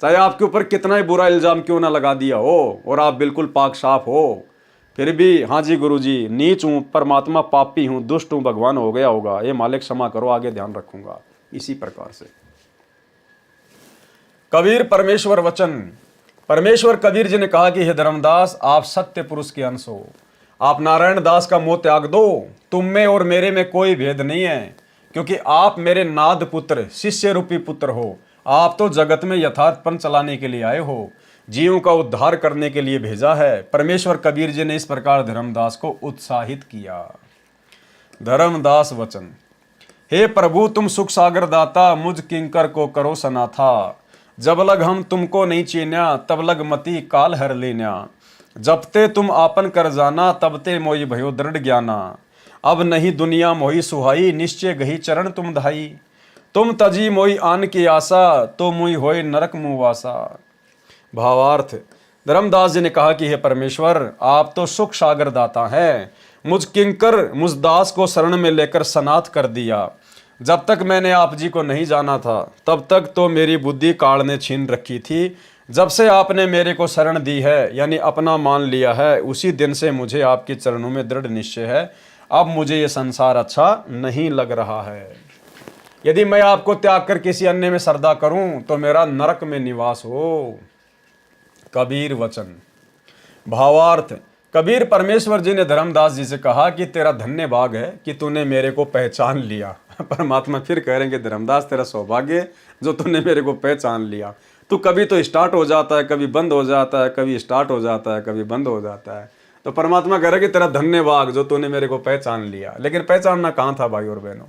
चाहे आपके ऊपर कितना ही बुरा इल्जाम क्यों ना लगा दिया हो और आप बिल्कुल पाक साफ हो, फिर भी हाँ जी गुरु जी नीच हूँ, परमात्मा पापी हूँ, दुष्ट हूँ, भगवान हो गया होगा, ये मालिक क्षमा करो, आगे ध्यान रखूंगा। इसी प्रकार से कबीर परमेश्वर वचन, परमेश्वर कबीर जी ने कहा कि हे धर्मदास, आप सत्य पुरुष के अंश हो, आप नारायण दास का मोह त्याग दो, तुम में और मेरे में कोई भेद नहीं है, क्योंकि आप मेरे नाद पुत्र, शिष्य रूपी पुत्र हो। आप तो जगत में यथार्थपन चलाने के लिए आए हो, जीवों का उद्धार करने के लिए भेजा है। परमेश्वर कबीर जी ने इस प्रकार धर्मदास को उत्साहित किया। धर्मदास वचन, हे प्रभु तुम सुख सागर दाता, मुझ किंकर को करो सनाथा, जब लग हम तुमको नहीं चीन्या, तब लग मति काल हर लेन्या, जब ते तुम आपन कर जाना, तब ते मोई भयो दृढ़ ज्ञाना, अब नहीं दुनिया मोही सुहाई, निश्चय गही चरण तुम धाई, तुम तजी मोई आन की आशा, तो मुई होय नरक मुवासा। भावार्थ, धर्मदास जी ने कहा कि हे परमेश्वर, आप तो सुख सागर दाता हैं, मुझ किंकर मुझ दास को शरण में लेकर सनाथ कर दिया। जब तक मैंने आप जी को नहीं जाना था तब तक तो मेरी बुद्धि काल ने छीन रखी थी, जब से आपने मेरे को शरण दी है, यानी अपना मान लिया है, उसी दिन से मुझे आपके चरणों में दृढ़ निश्चय है। अब मुझे ये संसार अच्छा नहीं लग रहा है। यदि मैं आपको त्याग कर किसी अन्य में श्रद्धा करूं तो मेरा नरक में निवास हो। कबीर वचन। भावार्थ, कबीर परमेश्वर जी ने धर्मदास जी से कहा कि तेरा धन्य भाग है कि तूने मेरे को पहचान लिया। परमात्मा फिर कह रहे हैं कि धर्मदास तेरा सौभाग्य जो तूने मेरे को पहचान लिया। तू कभी तो स्टार्ट हो जाता है, कभी बंद हो जाता है, कभी स्टार्ट हो जाता है, कभी बंद हो जाता है। तो परमात्मा कह रहे कि तेरा धन्य भाग जो तूने मेरे को पहचान लिया। लेकिन पहचानना कहाँ था भाई और बहनों,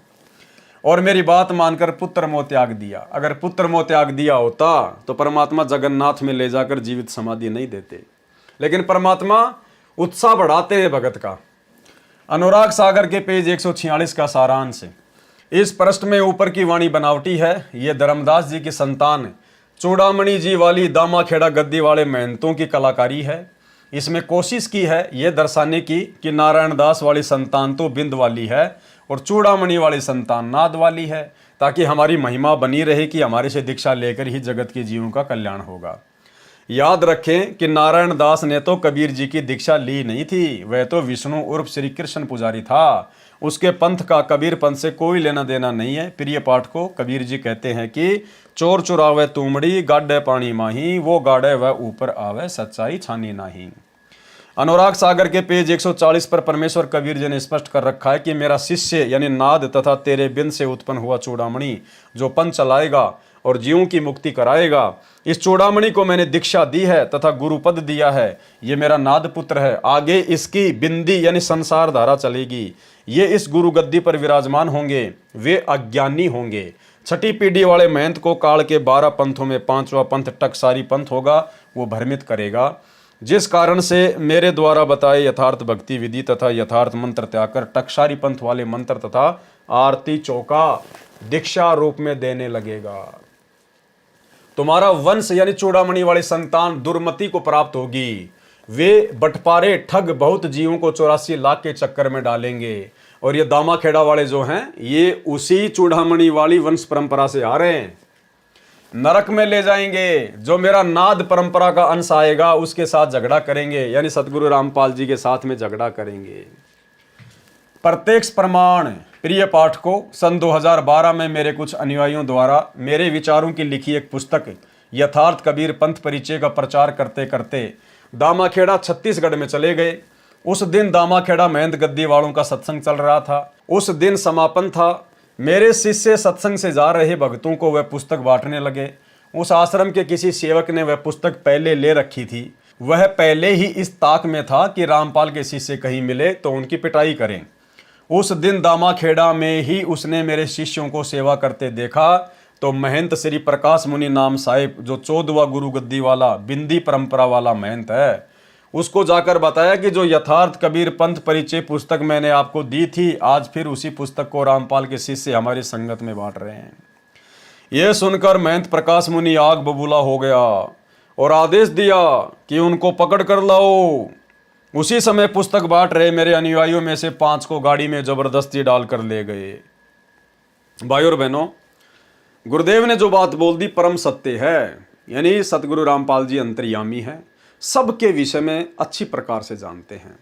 और मेरी बात मानकर पुत्र मोह त्याग दिया। अगर पुत्र मोह त्याग दिया होता तो परमात्मा जगन्नाथ में ले जाकर जीवित समाधि नहीं देते। लेकिन परमात्मा उत्साह बढ़ाते हैं भगत का। अनुराग सागर के पेज 146 का सारांश। इस पृष्ठ में ऊपर की वाणी बनावटी है। ये धर्मदास जी की संतान चूड़ामणि जी वाली दामाखेड़ा गद्दी वाले महंतों की कलाकारी है। इसमें कोशिश की है ये दर्शाने की कि नारायण दास वाली संतान तो बिंद वाली है और चूड़ामणि वाली संतान नाद वाली है, ताकि हमारी महिमा बनी रहे कि हमारे से दीक्षा लेकर ही जगत के जीवों का कल्याण होगा। याद रखें कि नारायण दास ने तो कबीर जी की दीक्षा ली नहीं थी, वह तो विष्णु उर्फ श्री कृष्ण पुजारी था। उसके पंथ का कबीर पंथ से कोई लेना देना नहीं है। प्रिय पाठ को कबीर जी कहते हैं कि चोर चुरावे तुमड़ी, गाड़े पानी माही, वो गाड़े वह ऊपर आवे, सच्चाई छानी नाही। अनुराग सागर के पेज 140 पर परमेश्वर कबीर जी ने स्पष्ट कर रखा है कि मेरा शिष्य यानी नाद तथा तेरे बिंद से उत्पन्न हुआ चूड़ामणि जो पंथ चलाएगा और जीवों की मुक्ति कराएगा, इस चूड़ामणि को मैंने दीक्षा दी है तथा गुरुपद दिया है। ये मेरा नाद पुत्र है। आगे इसकी बिंदी यानी संसार धारा चलेगी। ये इस गुरु गद्दी पर विराजमान होंगे। वे अज्ञानी होंगे। छठी पीढ़ी वाले महंत को काल के 12 पंथों में 5वां पंथ टकसारी पंथ होगा, वो भ्रमित करेगा। जिस कारण से मेरे द्वारा बताए यथार्थ भक्ति विधि तथा यथार्थ मंत्र त्याग कर टकसारी पंथ वाले मंत्र तथा आरती चौका दीक्षा रूप में देने लगेगा। तुम्हारा वंश यानी चूड़ामणि वाली संतान दुर्मति को प्राप्त होगी। वे बटपारे ठग बहुत जीवों को 84 लाख के चक्कर में डालेंगे। और ये दामाखेड़ा वाले जो हैं ये उसी चूड़ामणि वाली वंश परंपरा से आ रहे हैं। नरक में ले जाएंगे। जो मेरा नाद परंपरा का अंश आएगा उसके साथ झगड़ा करेंगे, यानी सतगुरु रामपाल जी के साथ में झगड़ा करेंगे। प्रत्यक्ष प्रमाण। प्रिय पाठकों, सन 2012 में मेरे कुछ अनुयायियों द्वारा मेरे विचारों की लिखी एक पुस्तक यथार्थ कबीर पंथ परिचय का प्रचार करते करते दामाखेड़ा छत्तीसगढ़ में चले गए। उस दिन दामाखेड़ा महंत गद्दी वालों का सत्संग चल रहा था। उस दिन समापन था। मेरे शिष्य सत्संग से जा रहे भक्तों को वह पुस्तक बांटने लगे। उस आश्रम के किसी सेवक ने वह पुस्तक पहले ले रखी थी। वह पहले ही इस ताक में था कि रामपाल के शिष्य कहीं मिले तो उनकी पिटाई करें। उस दिन दामाखेड़ा में ही उसने मेरे शिष्यों को सेवा करते देखा तो महंत श्री प्रकाश मुनि नाम साहिब, जो 14वां गुरु गद्दी वाला बिंदी परंपरा वाला महंत है, उसको जाकर बताया कि जो यथार्थ कबीर पंथ परिचय पुस्तक मैंने आपको दी थी, आज फिर उसी पुस्तक को रामपाल के शिष्य हमारी संगत में बांट रहे हैं। यह सुनकर महंत प्रकाश मुनि आग बबूला हो गया और आदेश दिया कि उनको पकड़ कर लाओ। उसी समय पुस्तक बांट रहे मेरे अनुयायियों में से 5 को गाड़ी में जबरदस्ती डालकर ले गए। भाइयों और बहनों, गुरुदेव ने जो बात बोल दी परम सत्य है। यानी सतगुरु रामपाल जी अंतर्यामी हैं, सबके विषय में अच्छी प्रकार से जानते हैं।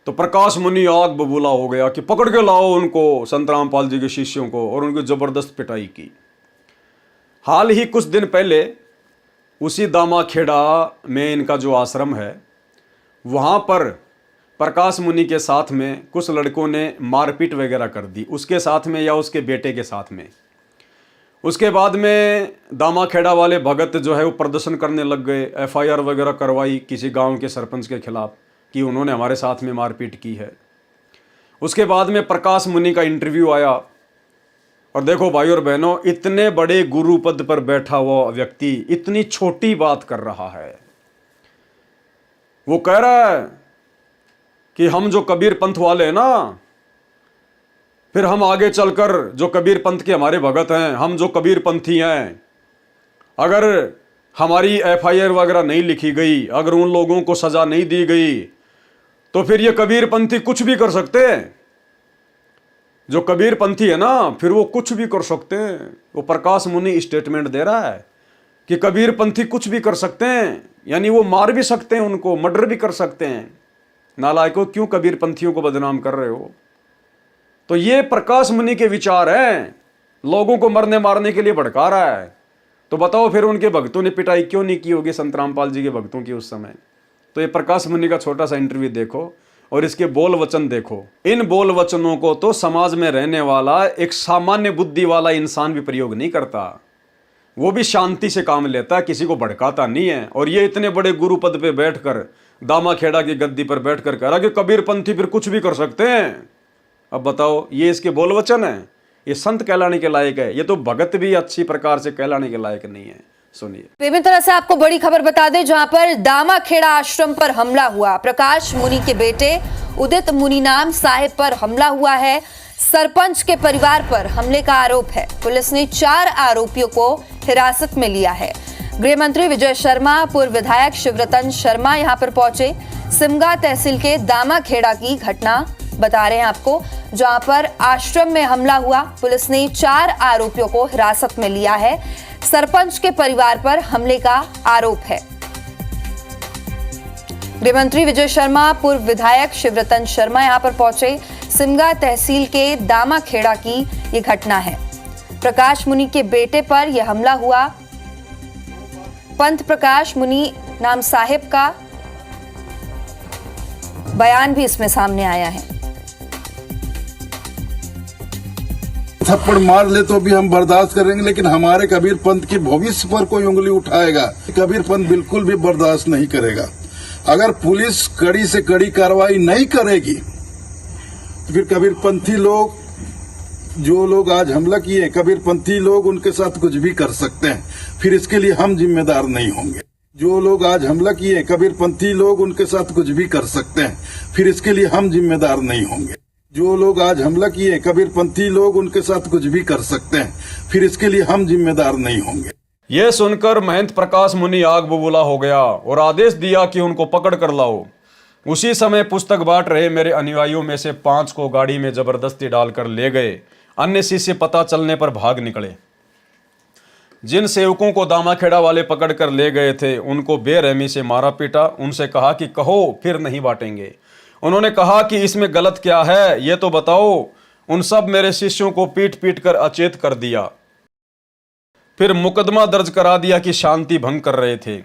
तो प्रकाश मुनि आग बबूला हो गया कि पकड़ के लाओ उनको, संत रामपाल जी के शिष्यों को, और उनकी जबरदस्त पिटाई की। हाल ही कुछ दिन पहले उसी दामाखेड़ा में इनका जो आश्रम है, वहाँ पर प्रकाश मुनि के साथ में कुछ लड़कों ने मारपीट वगैरह कर दी, उसके साथ में या उसके बेटे के साथ में। उसके बाद में दामाखेड़ा वाले भगत जो है वो प्रदर्शन करने लग गए, एफआईआर वगैरह करवाई किसी गांव के सरपंच के खिलाफ कि उन्होंने हमारे साथ में मारपीट की है। उसके बाद में प्रकाश मुनि का इंटरव्यू आया, और देखो भाई और बहनों, इतने बड़े गुरु पद पर बैठा हुआ व्यक्ति इतनी छोटी बात कर रहा है। वो कह रहा है कि हम जो कबीर पंथ वाले हैं ना, फिर हम आगे चलकर जो कबीर पंथ के हमारे भगत हैं, हम जो कबीर पंथी हैं, अगर हमारी एफआईआर वगैरह नहीं लिखी गई, अगर उन लोगों को सजा नहीं दी गई, तो फिर ये कबीर पंथी कुछ भी कर सकते हैं। जो कबीर पंथी है ना, फिर वो कुछ भी कर सकते हैं। वो प्रकाश मुनि स्टेटमेंट दे रहा है कि कबीर पंथी कुछ भी कर सकते हैं, यानी वो मार भी सकते हैं, उनको मर्डर भी कर सकते हैं। नालायकों, क्यों कबीर पंथियों को बदनाम कर रहे हो? तो ये प्रकाश मुनि के विचार हैं, लोगों को मरने मारने के लिए भड़का रहा है। तो बताओ फिर उनके भक्तों ने पिटाई क्यों नहीं की होगी संत रामपाल जी के भक्तों की उस समय? तो ये प्रकाश मुनि का छोटा सा इंटरव्यू देखो और इसके बोल वचन देखो। इन बोल वचनों को तो समाज में रहने वाला एक सामान्य बुद्धि वाला इंसान भी प्रयोग नहीं करता। वो भी शांति से काम लेता है, किसी को भड़काता नहीं है। और ये इतने बड़े गुरु पद पे बैठकर, दामाखेड़ा की गद्दी पर बैठकर कह रहा कि कबीर पंथी फिर कुछ भी कर सकते हैं। अब बताओ, ये इसके बोल वचन है? ये संत कहलाने के लायक है? ये तो भगत भी अच्छी प्रकार से कहलाने के लायक नहीं है। सुनिए। विभिन्न तरह से आपको बड़ी खबर बता दें, जहां पर दामाखेड़ा आश्रम पर हमला हुआ। प्रकाश मुनि के बेटे उदित मुनि नाम साहिब पर हमला हुआ है। सरपंच के परिवार पर हमले का आरोप है। पुलिस ने 4 आरोपियों को हिरासत में लिया है। गृह मंत्री विजय शर्मा, पूर्व विधायक शिवरतन शर्मा यहां पर पहुंचे। सिमगा तहसील के दामाखेड़ा की घटना बता रहे हैं आपको, जहां पर आश्रम में हमला हुआ। पुलिस ने 4 आरोपियों को हिरासत में लिया है। सरपंच के परिवार पर हमले का आरोप है। गृह मंत्री विजय शर्मा, पूर्व विधायक शिवरतन शर्मा यहां पर पहुंचे। सिमगा तहसील के दामाखेड़ा की यह घटना है। प्रकाश मुनि के बेटे पर यह हमला हुआ। पंथ प्रकाश मुनि नाम साहिब का बयान भी इसमें सामने आया है। थप्पड़ मार ले तो भी हम बर्दाश्त करेंगे, लेकिन हमारे कबीर पंथ के भविष्य पर कोई उंगली उठाएगा, कबीर पंथ बिल्कुल भी बर्दाश्त नहीं करेगा। अगर पुलिस कड़ी से कड़ी कार्रवाई नहीं करेगी तो फिर कबीर पंथी लोग, जो लोग आज हमला किए, कबीर पंथी लोग उनके साथ कुछ भी कर सकते हैं, फिर इसके लिए हम जिम्मेदार नहीं होंगे। जो लोग आज हमला किए, कबीर पंथी लोग उनके साथ कुछ भी कर सकते हैं, फिर इसके लिए हम जिम्मेदार नहीं होंगे। जो लोग आज हमला किए, कबीर पंथी लोग उनके साथ कुछ भी कर सकते हैं, फिर इसके लिए हम जिम्मेदार नहीं होंगे। यह सुनकर महंत प्रकाश मुनि आग बबूला हो गया और आदेश दिया कि उनको पकड़ कर लाओ। उसी समय पुस्तक बांट रहे मेरे अनुयायियों में से 5 को गाड़ी में जबरदस्ती डालकर ले गए। अन्य शिष्य पता चलने पर भाग निकले। जिन सेवकों को दामाखेड़ा वाले पकड़ कर ले गए थे, उनको बेरहमी से मारा पीटा। उनसे कहा कि कहो, फिर नहीं बांटेंगे। उन्होंने कहा कि इसमें गलत क्या है, ये तो बताओ। उन सब मेरे शिष्यों को पीट पीट कर अचेत कर दिया, फिर मुकदमा दर्ज करा दिया कि शांति भंग कर रहे थे।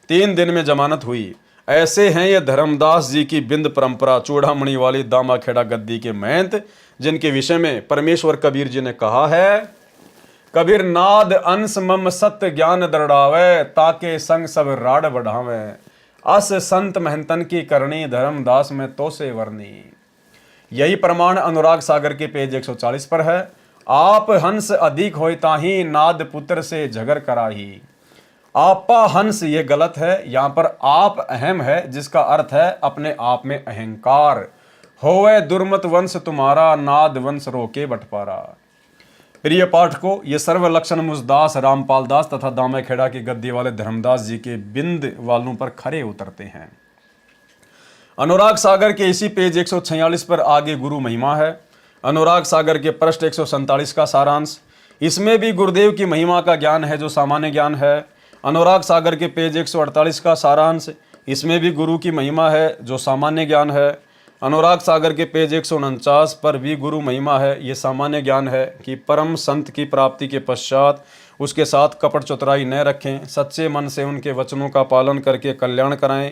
3 दिन में जमानत हुई। ऐसे हैं ये धर्मदास जी की बिंद परंपरा, चूड़ामणि वाली दामाखेड़ा गद्दी के महंत, जिनके विषय में परमेश्वर कबीर जी ने कहा है, कबीर नाद अंश मम सत्य ज्ञान दृढ़ावे, ताके संग सब राड बढ़ावे। अस संत महंतन की करनी, धर्मदास में तो से वर्णी। यही प्रमाण अनुराग सागर के पेज 140 पर है। आप हंस अधिक होय ताही, नाद पुत्र से झगर कराही। आपा हंस ये गलत है, यहां पर आप अहम है, जिसका अर्थ है अपने आप में अहंकार। होवे दुर्मत वंश तुम्हारा, नाद वंश रोके बटपारा। प्रिय पाठकों, ये सर्वलक्षण मुझदास, रामपाल दास तथा दामाखेड़ा की गद्दी वाले धर्मदास जी के बिंद वालों पर खरे उतरते हैं। अनुराग सागर के इसी पेज 146 पर आगे गुरु महिमा है। अनुराग सागर के पृष्ठ 147 का सारांश। इसमें भी गुरुदेव की महिमा का ज्ञान है जो सामान्य ज्ञान है। अनुराग सागर के पेज 148 का सारांश। इसमें भी गुरु की महिमा है जो सामान्य ज्ञान है। अनुराग सागर के पेज 149 पर भी गुरु महिमा है, ये सामान्य ज्ञान है कि परम संत की प्राप्ति के पश्चात उसके साथ कपट चतुराई न रखें, सच्चे मन से उनके वचनों का पालन करके कल्याण कराएं,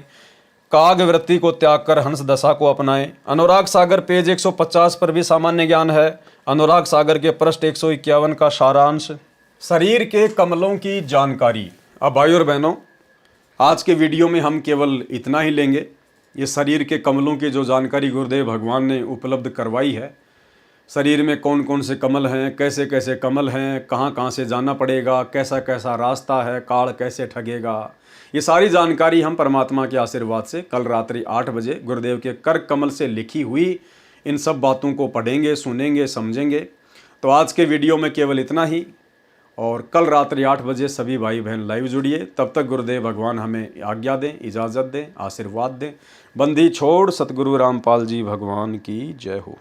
काग वृत्ति को त्याग कर हंस दशा को अपनाएं। अनुराग सागर पेज 150 पर भी सामान्य ज्ञान है। अनुराग सागर के पृष्ठ 151 का सारांश। शरीर के कमलों की जानकारी। अब भाई और बहनों, आज के वीडियो में हम केवल इतना ही लेंगे। ये शरीर के कमलों की जो जानकारी गुरुदेव भगवान ने उपलब्ध करवाई है, शरीर में कौन कौन से कमल हैं, कैसे कैसे कमल हैं, कहाँ कहाँ से जाना पड़ेगा, कैसा कैसा रास्ता है, काल कैसे ठगेगा, ये सारी जानकारी हम परमात्मा के आशीर्वाद से कल रात्रि 8 बजे गुरुदेव के कर कमल से लिखी हुई इन सब बातों को पढ़ेंगे, सुनेंगे, समझेंगे। तो आज के वीडियो में केवल इतना ही, और कल रात्रि 8 बजे सभी भाई बहन लाइव जुड़िए। तब तक गुरुदेव भगवान हमें आज्ञा दें, इजाज़त दें, आशीर्वाद दें। बंदी छोड़ सतगुरु रामपाल जी भगवान की जय हो।